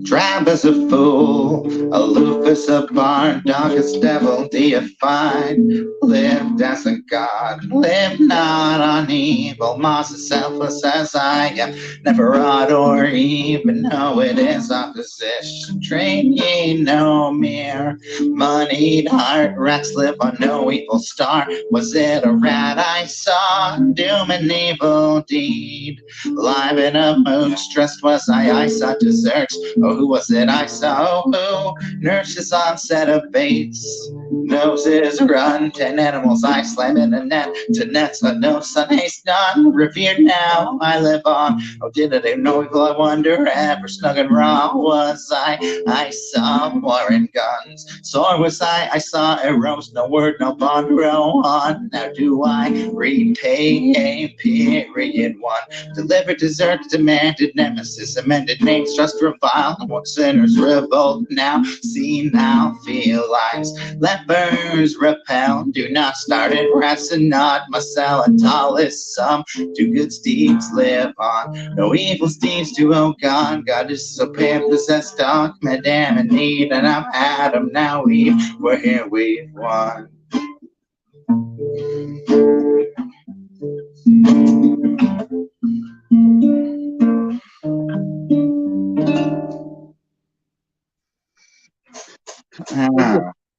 Drab as a fool, aloof as a barn, dark as devil deified. Lived as a god, live not on evil. Moss as selfless as I am, never wrought or even know it is opposition. Train ye no mere moneyed heart, rats live on no evil star. Was it a rat I saw? Doom and evil deed. Live in a mood, stressed was I saw desserts. Oh, who was it I saw? Who nurses on set of baits? Noses run, 10 animals I slam in a net. To nets that no sun haste none. Revered now, I live on. Oh, did I know evil? I wonder. Ever snug and raw was I saw war and guns. Sore was I saw arrows. No word, no bond, row on. Now do I repay period one. Delivered dessert, demanded nemesis, amended names, just revile. What sinners revolt now, see now, feel lives. Lepers repel, do not start it, rats and not Marcel, and tallest some. Do good deeds live on, no evil deeds do, oh God. God is so pale, possessed dog, Madame in need, and I'm Adam, now we're here, we've won.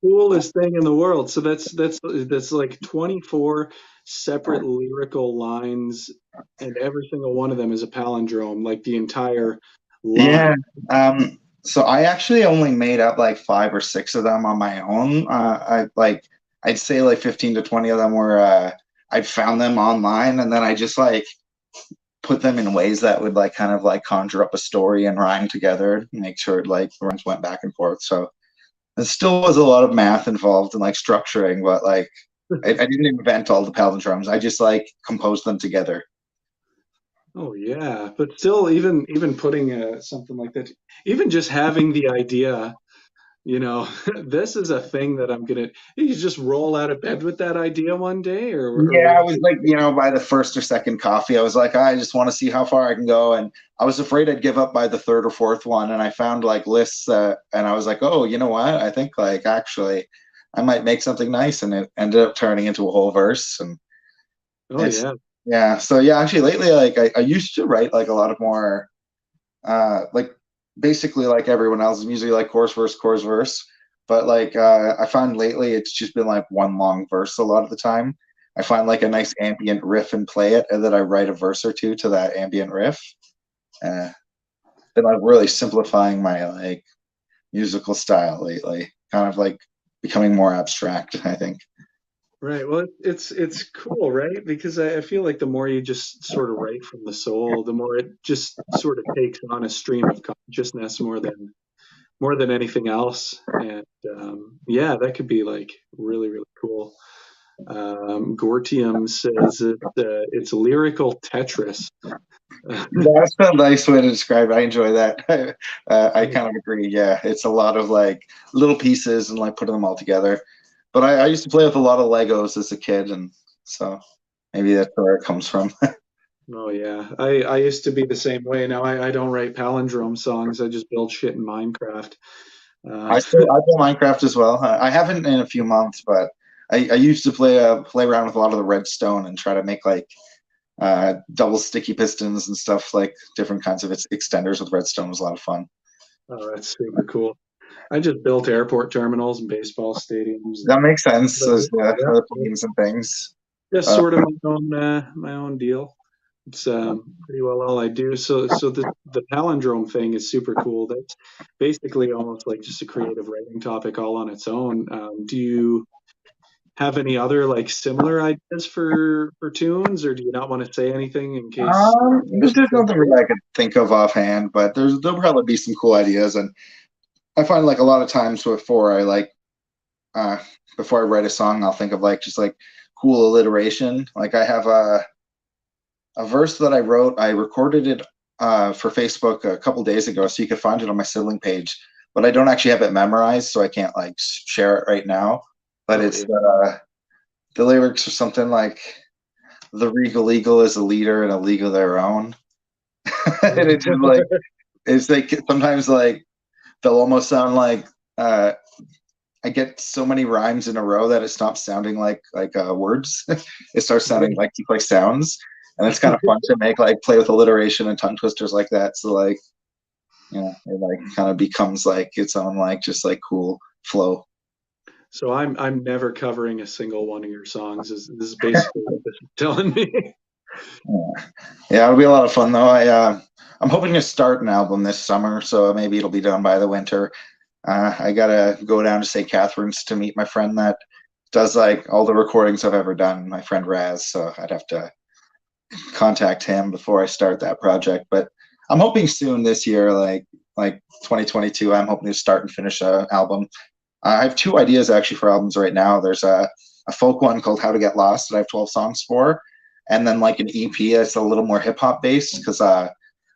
Coolest thing in the world. So that's like 24 separate lyrical lines, and every single one of them is a palindrome, like the entire line. Yeah. So I actually only made up like 5 or 6 of them on my own. I'd say like 15 to 20 of them were I'd found them online, and then I just like put them in ways that would like kind of like conjure up a story and rhyme together, make sure it like the rhymes went back and forth. So there still was a lot of math involved in like structuring, but like I didn't invent all the palindromes. I just like composed them together. Oh yeah, but still, even putting something like that, even just having the idea, this is a thing that I'm gonna. You just roll out of bed with that idea one day, or Yeah, I was like, by the first or second coffee, I was like, I just want to see how far I can go. And I was afraid I'd give up by the third or fourth one. And I found like lists, and I was like, oh, you know what? I think like actually I might make something nice. And it ended up turning into a whole verse. And oh it's, yeah, yeah. So yeah, actually lately, like I used to write like a lot of more, like basically like everyone else, usually like chorus, verse. But like I find lately it's just been like one long verse a lot of the time. I find like a nice ambient riff and play it, and then I write a verse or two to that ambient riff. Uh, been like really simplifying my like musical style lately, kind of like becoming more abstract, I think. right. Well, it's cool, right? Because I feel like the more you just sort of write from the soul, the more it just sort of takes on a stream of consciousness more than anything else. And yeah, that could be like really, really cool. Gortium says it's lyrical Tetris. That's a nice way to describe it. I enjoy that. I kind of agree. Yeah, it's a lot of like little pieces and like putting them all together. But I used to play with a lot of Legos as a kid, and so maybe that's where it comes from. Oh yeah, I used to be the same way. Now I don't write palindrome songs. I just build shit in Minecraft. Uh, I play Minecraft as well. I haven't in a few months, but I used to play around with a lot of the redstone and try to make like double sticky pistons and stuff, like different kinds of its extenders with redstone was a lot of fun. oh, that's super cool. I just built airport terminals and baseball stadiums That and makes sense as yeah, the planes and things. just Uh, sort of my own deal. It's pretty well all I do. So the palindrome thing is super cool. That's basically almost like just a creative writing topic all on its own. Do you have any other like similar ideas for tunes, or do you not want to say anything in case? there's just nothing really I could think of offhand, but there'll probably be some cool ideas, and I find like a lot of times uh, before I write a song, I'll think of like just like cool alliteration. Like I have a verse that I wrote. I recorded it for Facebook a couple days ago, so you could find it on my sibling page. But I don't actually have it memorized, so I can't like share it right now. But Oh it's yeah. the lyrics are something like the regal eagle is a leader in a league of their own, and it's just like it's like sometimes like they'll almost sound like I get so many rhymes in a row that it stops sounding like words. It starts sounding like sounds, and it's kind of fun to make, like, play with alliteration and tongue twisters like that. So like, you know, it like kind of becomes like its own like just like cool flow. So I'm never covering a single one of your songs. This is basically what this is telling me. Yeah. Yeah, it'll be a lot of fun though. I'm hoping to start an album this summer, so maybe it'll be done by the winter. I gotta go down to St. Catharines to meet my friend that does like all the recordings I've ever done, my friend Raz. So I'd have to contact him before I start that project. But I'm hoping soon this year, like 2022, I'm hoping to start and finish an album. I have two ideas actually for albums right now. There's a folk one called How to Get Lost that I have 12 songs for, and then like an EP that's a little more hip hop based because I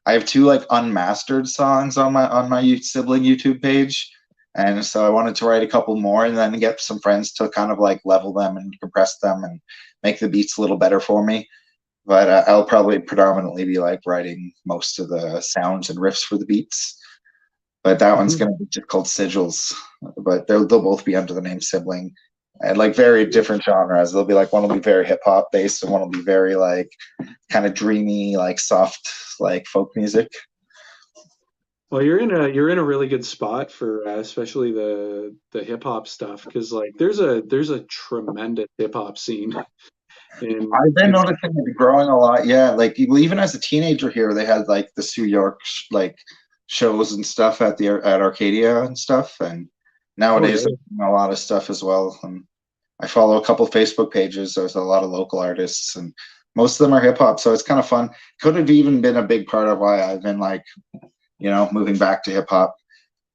have two like unmastered songs on my sibling YouTube page, and so I wanted to write a couple more and then get some friends to kind of like level them and compress them and make the beats a little better for me. But I'll probably predominantly be like writing most of the sounds and riffs for the beats. But that one's going to be just called Sigils. But they'll both be under the name Sibling, and like very different genres. They'll be like, one will be very hip hop based, and one will be very like kind of dreamy, like soft, like folk music. Well, you're in a really good spot for especially the hip hop stuff because like there's a tremendous hip hop scene I've been in noticing it growing a lot. Yeah, like even as a teenager here, they had like the Sioux York like shows and stuff at Arcadia and stuff, and oh nowadays yeah. there's a lot of stuff as well. And I follow a couple Facebook pages. There's a lot of local artists, and most of them are hip hop, so it's kind of fun. Could have even been a big part of why I've been like, moving back to hip hop.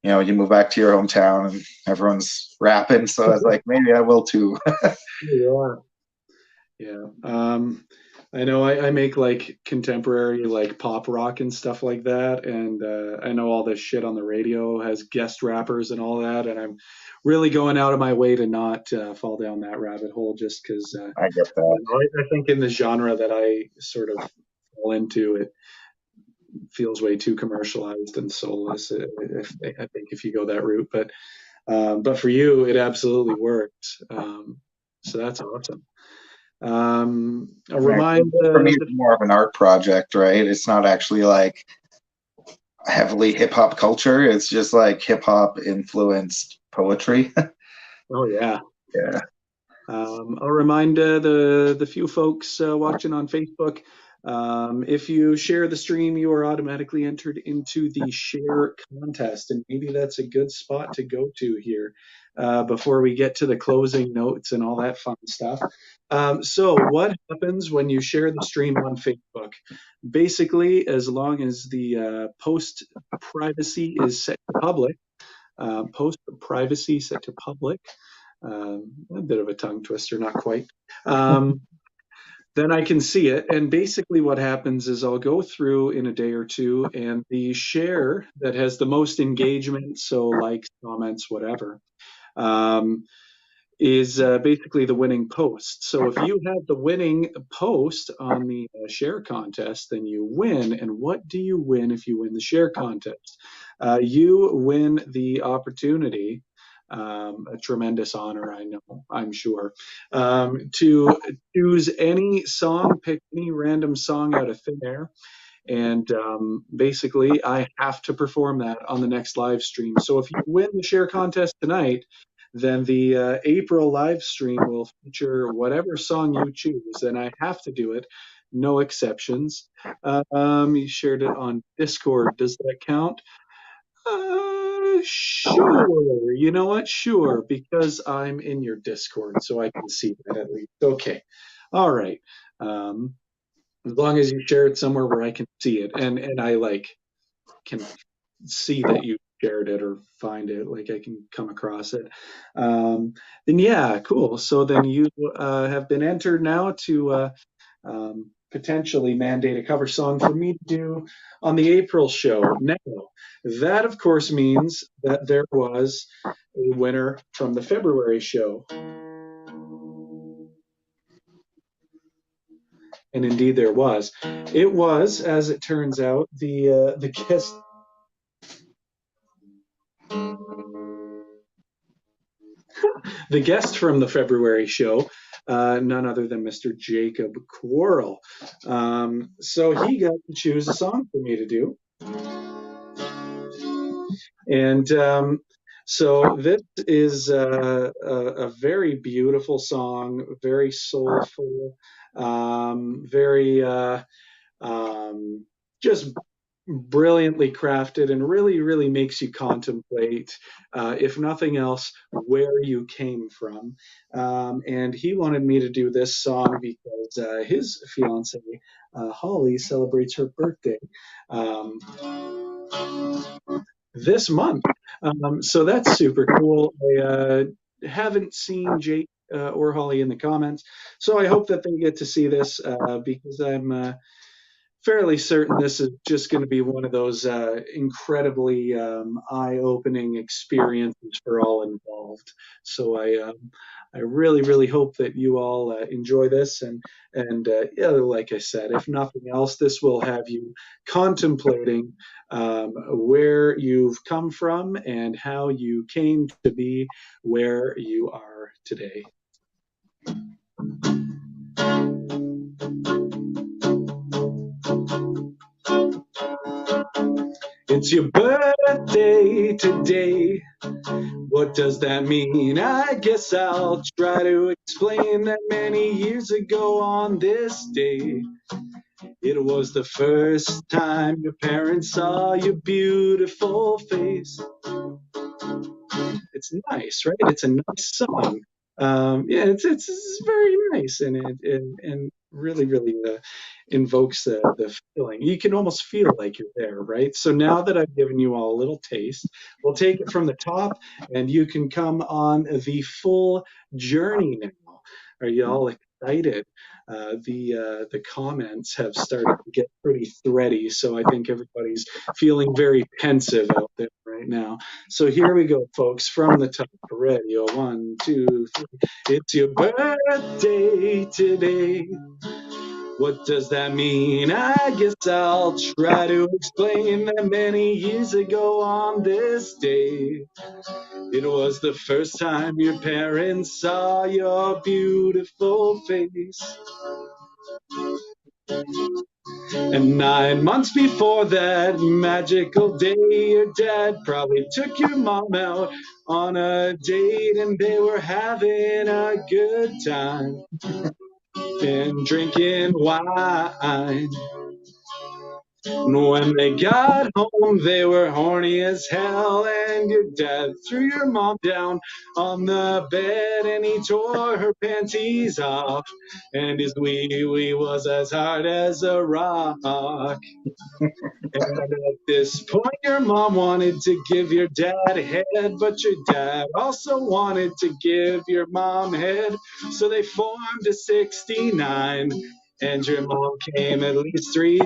You move back to your hometown and everyone's rapping, so I was like, maybe I will too. Yeah. Yeah. I know I make like contemporary like pop rock and stuff like that, and I know all this shit on the radio has guest rappers and all that, and I'm really going out of my way to not fall down that rabbit hole just because I get I that. don't know, I think in the genre that I sort of fall into, it feels way too commercialized and soulless. I think if you go that route, but for you, it absolutely works. So that's awesome. A Yeah, remind for me, it's more of an art project, right? It's not actually like heavily hip hop culture. It's just like hip hop influenced poetry. oh yeah. Yeah. I'll remind the few folks watching on Facebook. If you share the stream, you are automatically entered into the share contest, and maybe that's a good spot to go to here before we get to the closing notes and all that fun stuff. So, what happens when you share the stream on Facebook? Basically, as long as the post privacy is set to public, post privacy set to public. A bit of a tongue twister, not quite. Um, then I can see it. And basically, what happens is I'll go through in a day or two, and the share that has the most engagement, so likes, comments, whatever, um, is basically the winning post. So if you have the winning post on the share contest, then you win. And what do you win if you win the share contest? You win the opportunity. A tremendous honor, I know, I'm sure, to choose any song, pick any random song out of thin air, and basically I have to perform that on the next live stream. So if you win the share contest tonight, then the April live stream will feature whatever song you choose, and I have to do it, no exceptions. You shared it on Discord. Does that count? Sure. You know what? Sure, because I'm in your Discord, so I can see that at least. Okay. All right. Um, as long as you share it somewhere where I can see it, and I like can see that you shared it or find it, like I can come across it. Um, then yeah, cool. So then you have been entered now to potentially mandate a cover song for me to do on the April show. Now, that of course means that there was a winner from the February show. And indeed there was. It was, as it turns out, the guest the guest from the February show, none other than Mr. Jacob Quarrel. So he got to choose a song for me to do. And so this is a very beautiful song, very soulful, very just brilliantly crafted, and really, really makes you contemplate, if nothing else, where you came from. And he wanted me to do this song because his fiance, Holly, celebrates her birthday this month. So that's super cool. I haven't seen Jake or Holly in the comments, so I hope that they get to see this because I'm fairly certain this is just going to be one of those incredibly eye-opening experiences for all involved. So I really, really hope that you all enjoy this, and yeah, like I said, if nothing else, this will have you contemplating where you've come from and how you came to be where you are today. It's your birthday today. What does that mean? I guess I'll try to explain that many years ago on this day, it was the first time your parents saw your beautiful face. It's nice, right? It's a nice song. Yeah, it's very nice, and it really, really invokes the feeling. You can almost feel like you're there, right? So now that I've given you all a little taste, we'll take it from the top, and you can come on the full journey now. Are you all excited? The comments have started to get pretty thready, so I think everybody's feeling very pensive out there right now. So here we go, folks, from the top. Ready? 1, 2, 3. It's your birthday today. What does that mean? I guess I'll try to explain that many years ago on this day, it was the first time your parents saw your beautiful face. And 9 months before that magical day, your dad probably took your mom out on a date, and they were having a good time and drinking wine. And when they got home, they were horny as hell, and your dad threw your mom down on the bed, and he tore her panties off, and his wee-wee was as hard as a rock. And at this point, your mom wanted to give your dad head, but your dad also wanted to give your mom head, so they formed a 69. And your mom came at least 3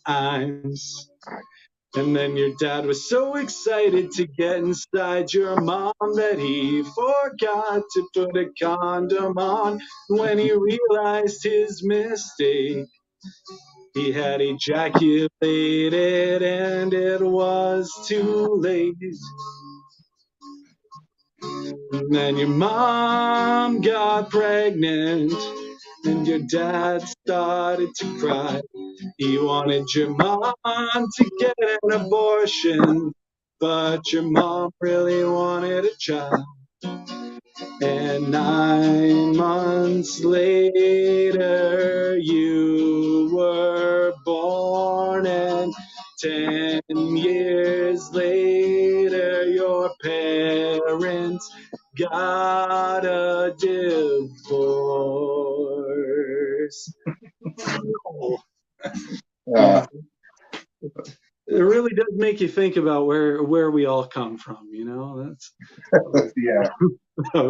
times. And then your dad was so excited to get inside your mom that he forgot to put a condom on. When he realized his mistake, he had ejaculated and it was too late. And then your mom got pregnant, and your dad started to cry. He wanted your mom to get an abortion, but your mom really wanted a child. And 9 months later, you were born, and 10 years later, your parents got a divorce. Yeah. It really does make you think about where we all come from, you know. That's Yeah. that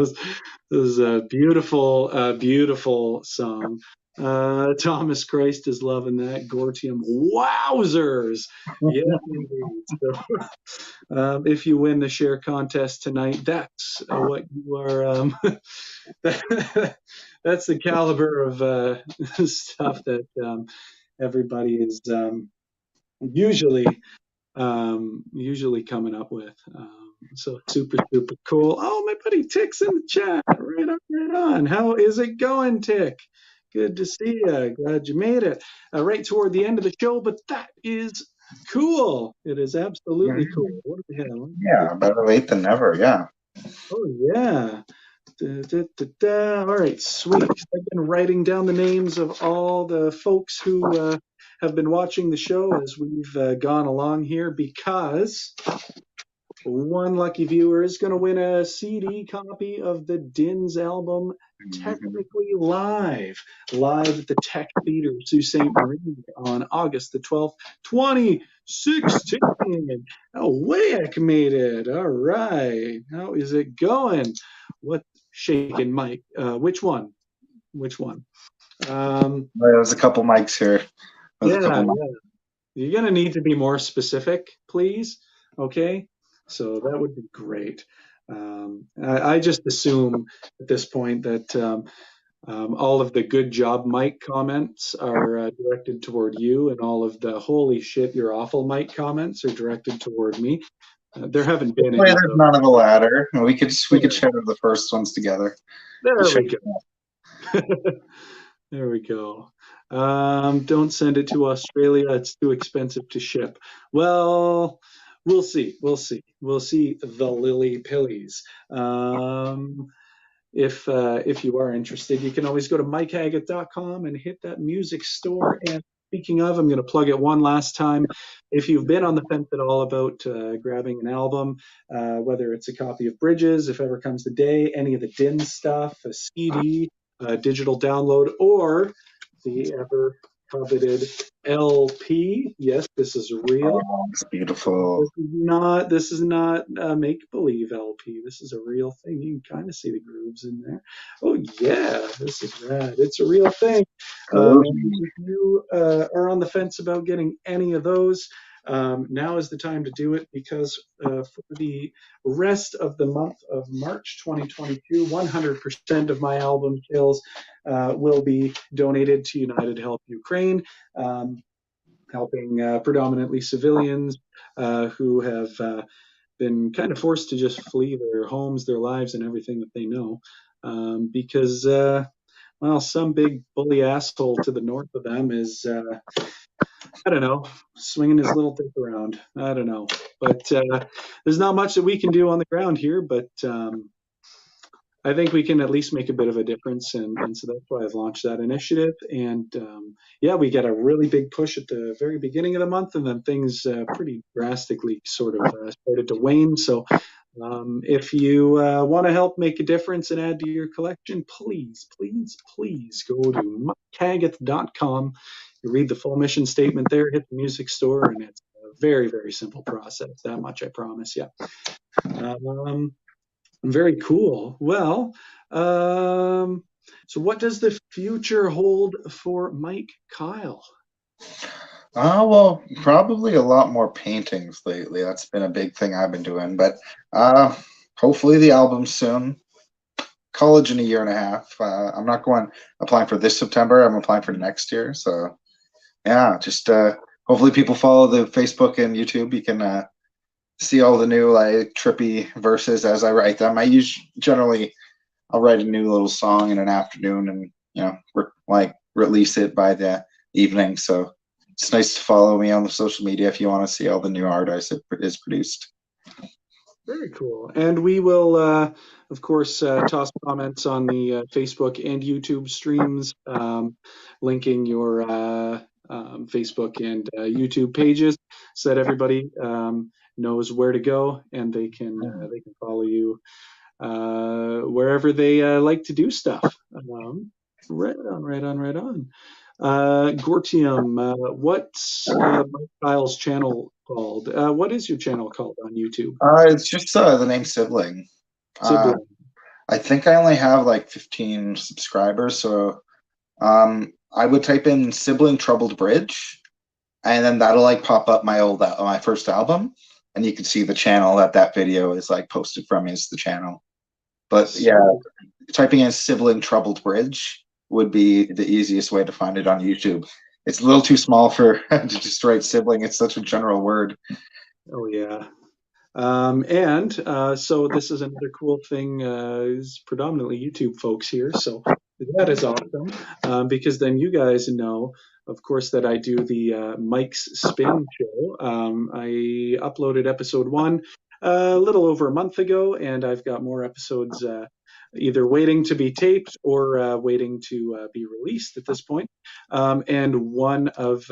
was a beautiful, beautiful song. Thomas Christ is loving that. Gortium, wowzers! Yeah, indeed. So, if you win the share contest tonight, that's what you are. That's the caliber of stuff that everybody is usually coming up with. So super, super cool. Oh, my buddy Tick's in the chat. Right on, right on. How is it going, Tick? Good to see you. Glad you made it. Right toward the end of the show, but that is cool. It is absolutely cool. Mhm. What do we have? Yeah, better late than never. Yeah. Oh, yeah. Da, da, da, da. All right, sweet. 'Cause I've been writing down the names of all the folks who have been watching the show as we've gone along here because one lucky viewer is going to win a CD copy of the Dins album, Mhm. Technically live at the Tech Theater, Sault Ste. Marie on August the 12th, 2016. Oh, Wayak made it. All right. How is it going? What shaking, Mike? Which one? Which one? There's a couple mics here. There's a couple Yeah, mics. you're going to need to be more specific, please. Okay. So that would be great. I just assume at this point that all of the good job, Mike comments are directed toward you, and all of the holy shit, you're awful, Mike comments are directed toward me. There haven't been Hopefully any of there's those. none of the latter. We could There, share the first ones together. We'll there share we go. There we go. Don't send it to Australia. It's too expensive to ship. Well, we'll see. We'll see. We'll see the lily pillies. If you are interested, you can always go to mikehaggett.com and hit that music store. And speaking of, I'm going to plug it one last time. If you've been on the fence at all about grabbing an album, whether it's a copy of Bridges, if ever comes the day, any of the DIN stuff, a CD, a digital download, or the ever coveted LP, yes, this is real. Oh, it's beautiful. This is not a make believe LP. This is a real thing. You can kind of see the grooves in there. Oh yeah, this is rad. It's a real thing. And Cozy. if you are on the fence about getting any of those, now is the time to do it because for the rest of the month of March 2022, 100% of my album sales will be donated to United Help Ukraine. Helping predominantly civilians who have been kind of forced to just flee their homes, their lives, and everything that they know because, well, some big bully asshole to the north of them is, I don't know, swinging his little dick around. I don't know. But there's not much that we can do on the ground here, but I think we can at least make a bit of a difference, and so that's why I've launched that initiative. And yeah, we get a really big push at the very beginning of the month, and then things pretty drastically sort of started to wane. So if you want to help make a difference and add to your collection, please, please, please go to mikehaggett.com. You read the full mission statement there, hit the music store, and it's a very, very simple process. That much I promise you. Very cool. Well, so what does the future hold for Mike Kyle? Well, probably a lot more paintings lately. That's been a big thing I've been doing. But hopefully the album soon. College in a year and a half. I'm not going applying for this September. I'm applying for next year. So yeah, just hopefully people follow the Facebook and YouTube. You can see all the new like trippy verses as I write them. Generally I'll write a new little song in an afternoon and release it by the evening. So it's nice to follow me on the social media if you want to see all the new art is produced. Very cool. And we will, of course, toss comments on the Facebook and YouTube streams, linking your Facebook and YouTube pages so that everybody knows where to go and they can follow you wherever they like to do stuff. Right on, right on, right on. Gortium, what's Mike Kyle's channel called? What is your channel called on YouTube? It's just the name Sibling. Uh, Sibling. I think I only have like 15 subscribers, so I would type in Sibling Troubled Bridge, and then that'll like pop up my first album, and you can see the channel that video is like posted from is the channel. But yeah, typing in Sibling Troubled Bridge would be the easiest way to find it on YouTube. It's a little too small for to just write sibling. It's such a general word. Oh yeah. So this is another cool thing, is predominantly YouTube folks here. So that is awesome, because then you guys know, of course, that I do the Mike's Spin show. I uploaded episode 1 a little over a month ago, and I've got more episodes either waiting to be taped or waiting to be released at this point. And one of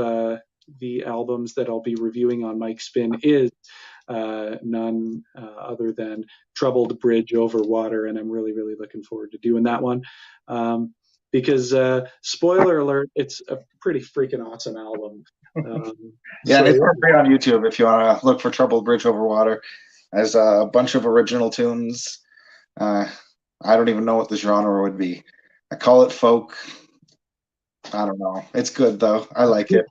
the albums that I'll be reviewing on Mike's Spin is none other than Troubled Bridge Over Water, and I'm really, really looking forward to doing that one. Because spoiler alert, it's a pretty freaking awesome album. Yeah, and it's free on YouTube if you want to look for Troubled Bridge Over Water. There's a bunch of original tunes. I don't even know what the genre would be. I call it folk. I don't know. It's good though. I like it.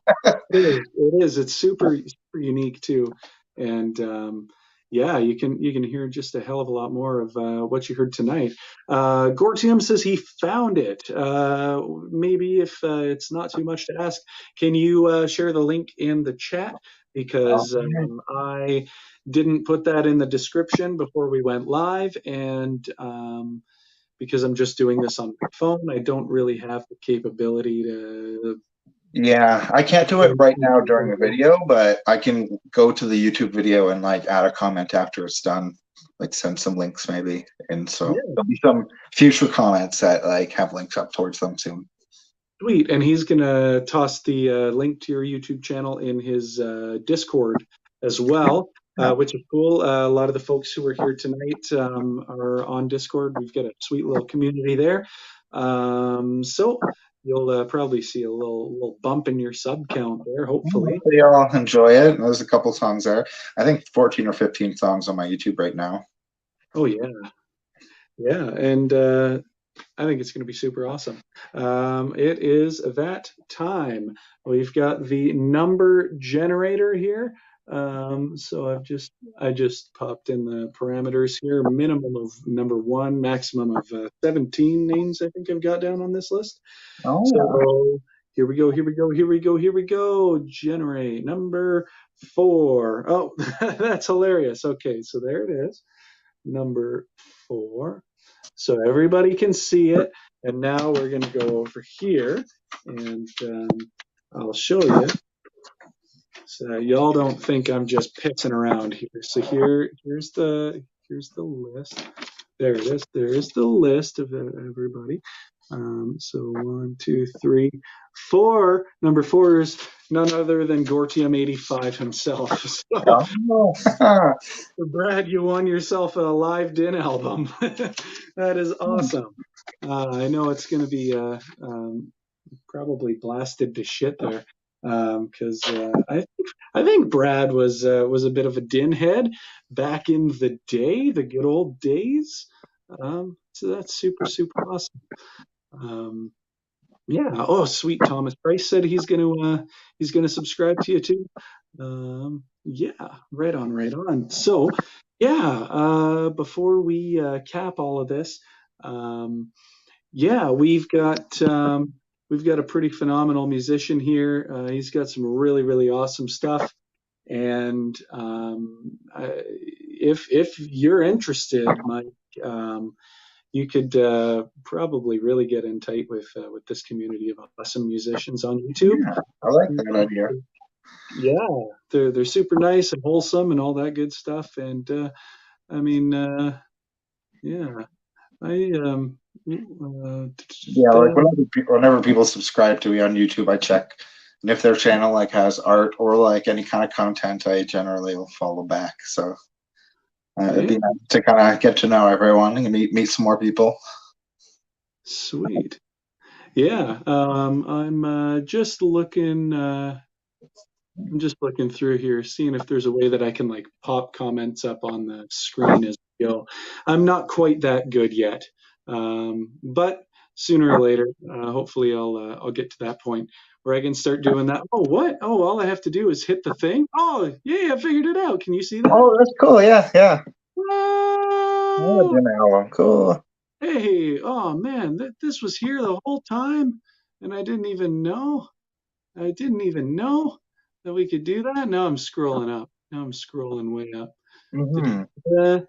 It is. It's super, super unique too, and yeah, you can hear just a hell of a lot more of what you heard tonight. Gortium says he found it. Maybe if it's not too much to ask, can you share the link in the chat? Because I didn't put that in the description before we went live, and because I'm just doing this on my phone, I don't really have the capability to. Yeah, I can't do it right now during the video, but I can go to the YouTube video and like add a comment after it's done, like send some links maybe. And so there'll be some future comments that like have links up towards them soon. Sweet, and he's gonna toss the link to your YouTube channel in his Discord as well, which is cool. A lot of the folks who are here tonight are on Discord. We've got a sweet little community there. So you'll probably see a little bump in your sub count there, hopefully. They all enjoy it. There's a couple songs there. I think 14 or 15 songs on my YouTube right now. Oh yeah, yeah, and I think it's going to be super awesome. It is that time. We've got the number generator here. So I just popped in the parameters here. Minimum of number 1, maximum of 17 names I think I've got down on this list. Oh. So here we go, here we go, here we go, here we go. Generate number 4. Oh, that's hilarious. Okay, so there it is. Number 4. So everybody can see it. And now we're going to go over here and I'll show you. So y'all don't think I'm just pissing around here. So here's the list. There it is. There is the list of everybody. So 1, 2, 3, 4. Number 4 is none other than Gortium85 himself. So, Brad, you won yourself a live din album. That is awesome. I know it's going to be probably blasted to shit there, because I think Brad was a bit of a din head back in the day, the good old days. So that's super, super awesome. Yeah. Oh, sweet. Thomas Price said he's gonna subscribe to you too. Yeah. Right on. Right on. So, yeah. Before we cap all of this, yeah, we've got a pretty phenomenal musician here. He's got some really, really awesome stuff. And if you're interested, Mike, you could probably really get in tight with this community of awesome musicians on YouTube. Yeah, I like that idea. Yeah, they're super nice and wholesome and all that good stuff. And I mean, yeah, yeah, like whenever people subscribe to me on YouTube, I check, and if their channel like has art or like any kind of content, I generally will follow back. So it'd be nice to kind of get to know everyone and meet some more people. Sweet. Yeah, I'm just looking. I'm just looking through here, seeing if there's a way that I can like pop comments up on the screen as we go. I'm not quite that good yet, but sooner or later, hopefully, I'll get to that point where I can start doing that. Oh, what? Oh, all I have to do is hit the thing. Oh, yeah, I figured it out. Can you see that? Oh, that's cool. Yeah, yeah. Oh, cool. Hey, oh man, this was here the whole time, and I didn't even know. I didn't even know that we could do that. Now I'm scrolling up. Now I'm scrolling way up. Hmm. Uh,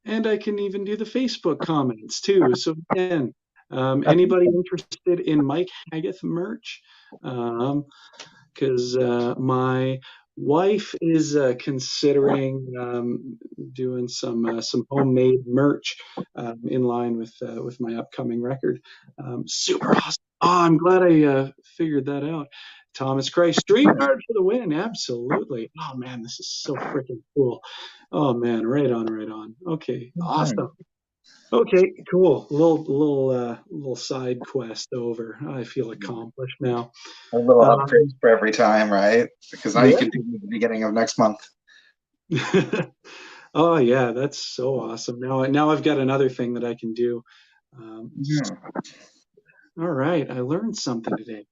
and I can even do the Facebook comments too. So again, anybody interested in Mike Haggith merch? Because my wife is considering doing some homemade merch in line with my upcoming record. Super awesome! Oh, I'm glad I figured that out. Thomas Christ, StreamYard for the win! Absolutely. Oh man, this is so freaking cool. Oh man, right on, right on. Okay, Mhm. awesome. Okay, cool. Little side quest over. I feel accomplished now. A little upgrade Um, for every time, right? Because now you yeah. can do it at the beginning of next month. Oh yeah, that's so awesome. Now I've got another thing that I can do. Mhm. All right, I learned something today.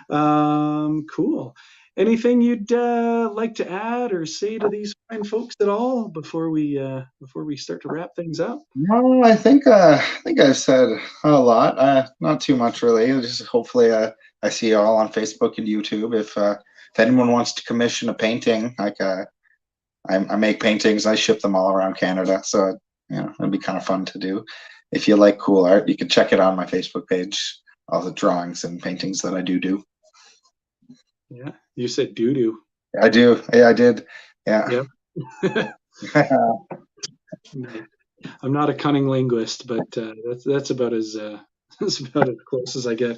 Cool. Anything you'd like to add or say to these fine folks at all before we start to wrap things up? No, I think I've said a lot. Not too much really. Just hopefully I see you all on Facebook and YouTube. If anyone wants to commission a painting, I make paintings. I ship them all around Canada, so it'd be kind of fun to do. If you like cool art, you can check it on my Facebook page. All the drawings and paintings that I do. Yeah, you said doo doo. I do. Yeah, I did. Yeah. Yep. Nice. I'm not a cunning linguist, but that's about as that's about as close as I get.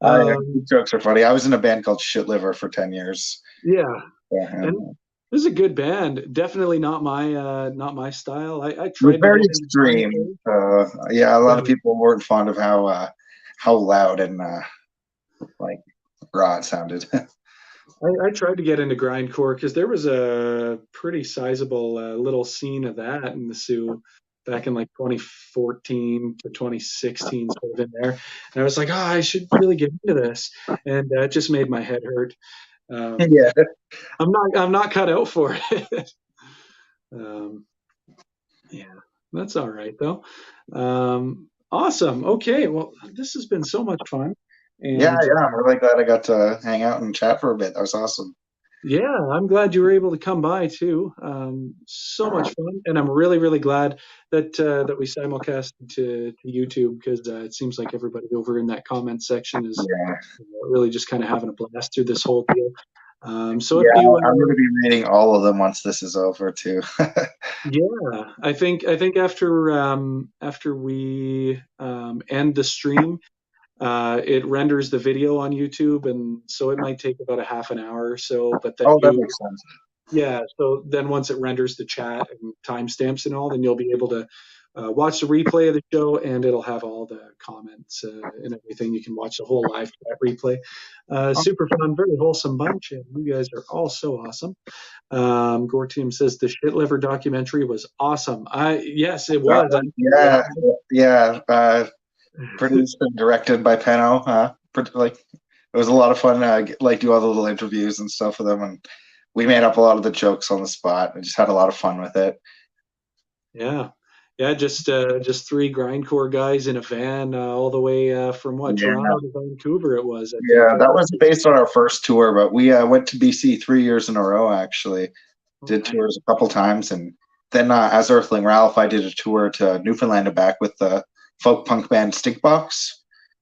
These Um, jokes are funny. I was in a band called Shit Liver for 10 years. yeah, Yeah, and and this is a good band. Definitely not my style. I it was tried to very get into extreme. grindcore. Yeah, a lot of Yeah, people weren't fond of how loud and like raw it sounded. I tried to get into grindcore because there was a pretty sizable little scene of that in the Sioux back in like 2014 to 2016, sort of in there. And I was like, oh, I should really get into this, and it just made my head hurt. Um, Yeah. I'm not cut out for it. um, yeah, that's all right though. Awesome. Okay, well, this has been so much fun, Yeah, and yeah. I'm really glad I got to hang out and chat for a bit. That was awesome. yeah, I'm glad you were able to come by too. So much fun, and I'm really glad that we simulcast to YouTube because it seems like everybody over in that comment section is Yeah. really just kind of having a blast through this whole deal. So if Yeah, you I'm going to be reading all of them once this is over too. yeah, I think after we end the stream, it renders the video on YouTube, and so it might take about a half an hour or so. But then Oh, that makes sense. yeah, so then once it renders the chat and timestamps and all, then you'll be able to watch the replay of the show, and it'll have all the comments and everything. You can watch the whole live chat replay. Super fun, very wholesome bunch, and you guys are all so awesome. Gore Team says the shit liver documentary was awesome. Yes, it That was. one, yeah, yeah. Produced and directed by Penno. Like it was a lot of fun. Like do all the little interviews and stuff with them, and we made up a lot of the jokes on the spot. We just had a lot of fun with it. Yeah, yeah, just three grindcore guys in a van all the way from what Yeah, Toronto to Vancouver. It was, I think. yeah. That was based on our first tour, but we went to BC 3 years in a row. Actually, Oh, did nice. tours a couple times, and then as Earthling Ralph, I did a tour to Newfoundland and back with the folk punk band Stinkbox.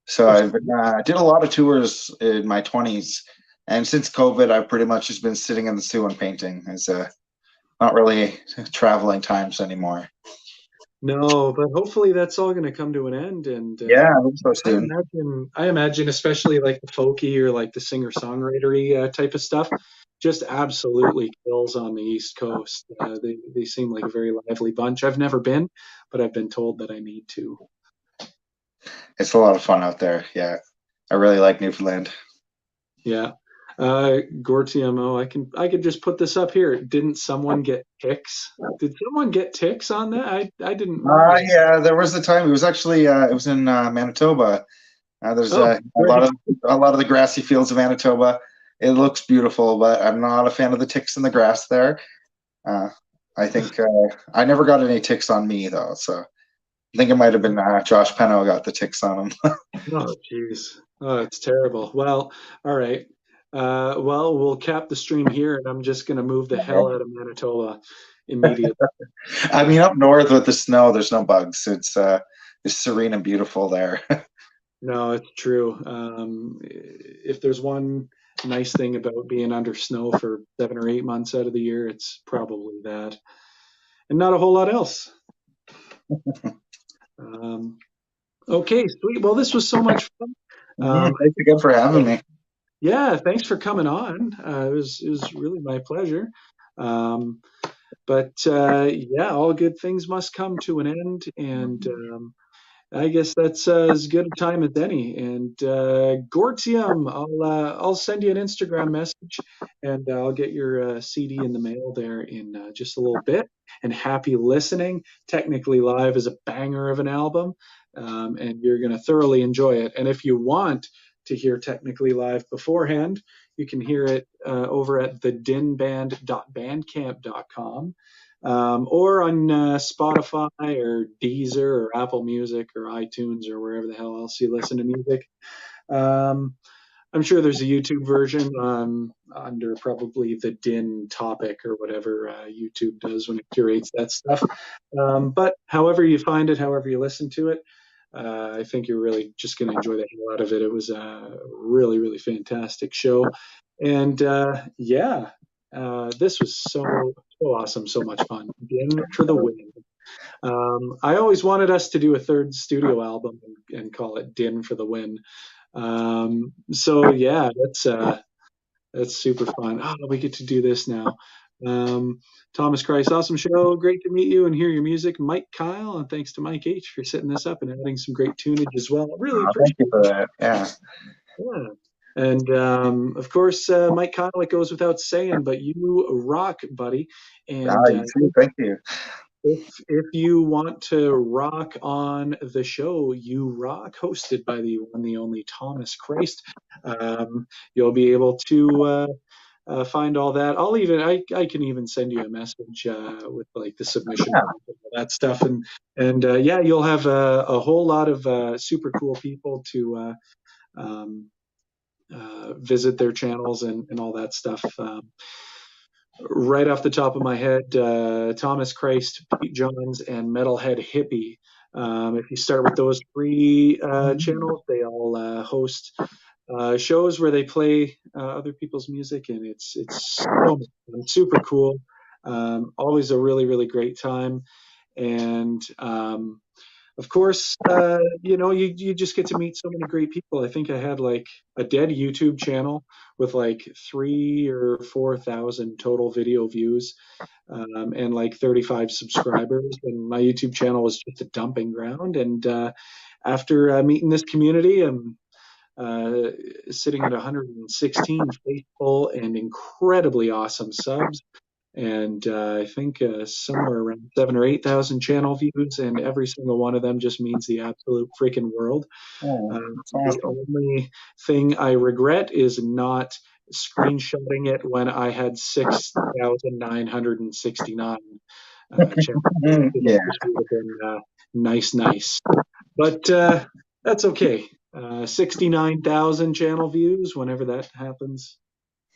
So Oh, I did a lot of tours in my 20s, and since COVID, I've pretty much just been sitting in the Sioux and painting. It's not really traveling times anymore. no, but hopefully that's all going to come to an end. And Yeah, I hope so soon. I imagine, especially like the folky or like the singer-songwritery type of stuff, just absolutely kills on the East Coast. They seem like a very lively bunch. I've never been, but I've been told that I need to. It's a lot of fun out there. Yeah, I really like Newfoundland. Yeah. Gore TMO, I could just put this up here. Didn't someone get ticks? Did someone get ticks on that? I didn't notice. Yeah, there was a time. It was actually it was in Manitoba. There's Oh, great. a lot of the grassy fields of Manitoba. It looks beautiful, but I'm not a fan of the ticks in the grass there. Uh, I think I never got any ticks on me though, so I think it might have been Josh Penno got the ticks on him. Oh, jeez. Oh, it's terrible. Well, all right. Well, we'll cap the stream here, and I'm just going to move the hell out of Manitoba. immediately. I mean, up north with the snow, there's no bugs. It's serene and beautiful there. No, it's true. If there's one nice thing about being under snow for 7 or 8 months out of the year, it's probably that, and not a whole lot else. Um, okay, sweet. Well, this was so much fun. Thanks again for having me. Yeah, thanks for coming on. It was really my pleasure. Um, but yeah, all good things must come to an end, and I guess that's as good a time as any. And Gortium, I'll send you an Instagram message, and I'll get your CD in the mail there in just a little bit. And happy listening. Technically Live is a banger of an album, and you're going to thoroughly enjoy it. And if you want to hear Technically Live beforehand, you can hear it over at thedinband.bandcamp.com, or on Spotify or Deezer or Apple Music or iTunes or wherever the hell else you listen to music. Um, I'm sure there's a YouTube version under probably the Din topic or whatever YouTube does when it curates that stuff. But however you find it, however you listen to it, I think you're really just going to enjoy the hell out of it. It was a really, really fantastic show. And yeah, this was so awesome, so much fun. Din for the win. I always wanted us to do a third studio album and call it Din for the win. So yeah, that's super fun. Oh, we get to do this now. Thomas Christ, awesome show. Great to meet you and hear your music. Mike Kyle, and thanks to Mike H for setting this up and adding some great tunage as well. Really appreciate Thank you for that. Yeah. Yeah. And of course, Mike Kyle, it goes without saying, but you rock, buddy. And You too. Thank you. if you want to rock on the show, You Rock, hosted by the one, the only Thomas Christ, you'll be able to find all that. I can even send you a message with like the submission and all that stuff, and yeah, you'll have a whole lot of super cool people to visit their channels and all that stuff. Right off the top of my head, Thomas Christ, Pete Johns, and Metalhead Hippie. If you start with those three channels, they all host shows where they play other people's music, and it's so super cool. Always a really, really great time. And of course, you just get to meet so many great people. I think I had like a dead YouTube channel with like 3,000 or 4,000 total video views, and like 35 subscribers. And my YouTube channel was just a dumping ground. And after meeting this community, I'm sitting at 116 faithful and incredibly awesome subs. And I think somewhere around 7,000 or 8,000 channel views, and every single one of them just means the absolute freaking world. That's The awesome. only thing I regret is not screenshotting it when I had 6,969 channel views. Yeah. That just would have been nice. But that's okay. 69,000 channel views. Whenever that happens,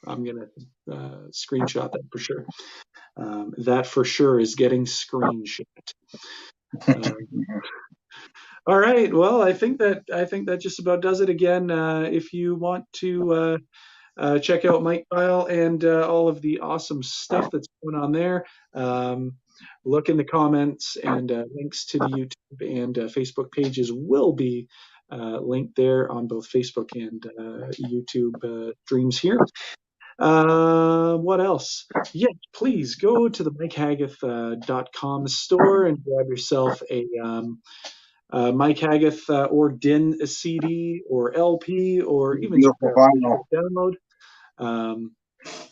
I'm gonna screenshot that for sure. That for sure is getting screenshot. All right. Well, I think that just about does it. Again, if you want to check out Mike Kyle and all of the awesome stuff that's going on there, look in the comments, and links to the YouTube and Facebook pages will be linked there on both Facebook and YouTube streams here. What else? Yes, please go to the MikeHaggith.com store and grab yourself a Mike Haggith or Din CD or LP or even just Beautiful a vinyl. download.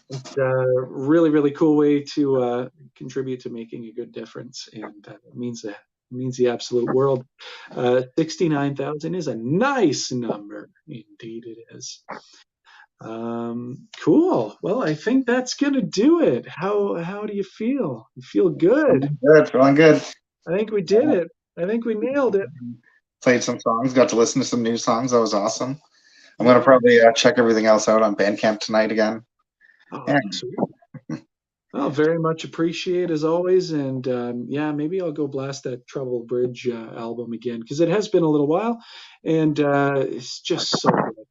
It's a really, really cool way to contribute to making a good difference, and it means the absolute world. 69,000 is a nice number. Indeed it is. Cool. Well, I think that's gonna do it. How do you feel? You feel good? Feeling good. I think we did it. I think we nailed it. Played some songs, got to listen to some new songs. That was awesome. I'm gonna probably check everything else out on Bandcamp tonight again. Oh, Yeah. sweet. Well, very much appreciate as always, and yeah, maybe I'll go blast that Trouble Bridge album again because it has been a little while, and it's just so good.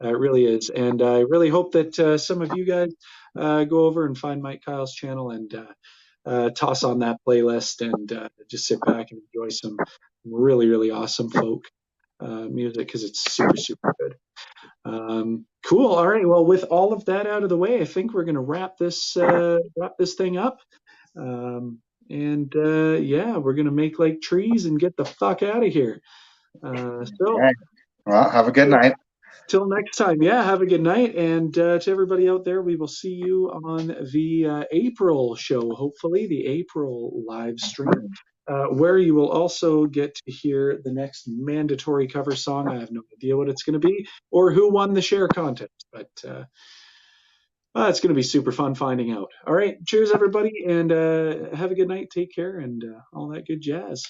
It really is, and I really hope that some of you guys go over and find Mike Kyle's channel and toss on that playlist and just sit back and enjoy some really really awesome folk music because it's super super good. Cool. All right. Well, with all of that out of the way, I think we're going to wrap this thing up. And yeah, we're going to make like trees and get the fuck out of here. So Okay. Well, have a good night. till next time, yeah, have a good night. And to everybody out there, we will see you on the April show, hopefully, the April live stream, where you will also get to hear the next mandatory cover song. I have no idea what it's going to be or who won the share contest, but it's going to be super fun finding out. All right. Cheers, everybody, and have a good night. Take care and all that good jazz.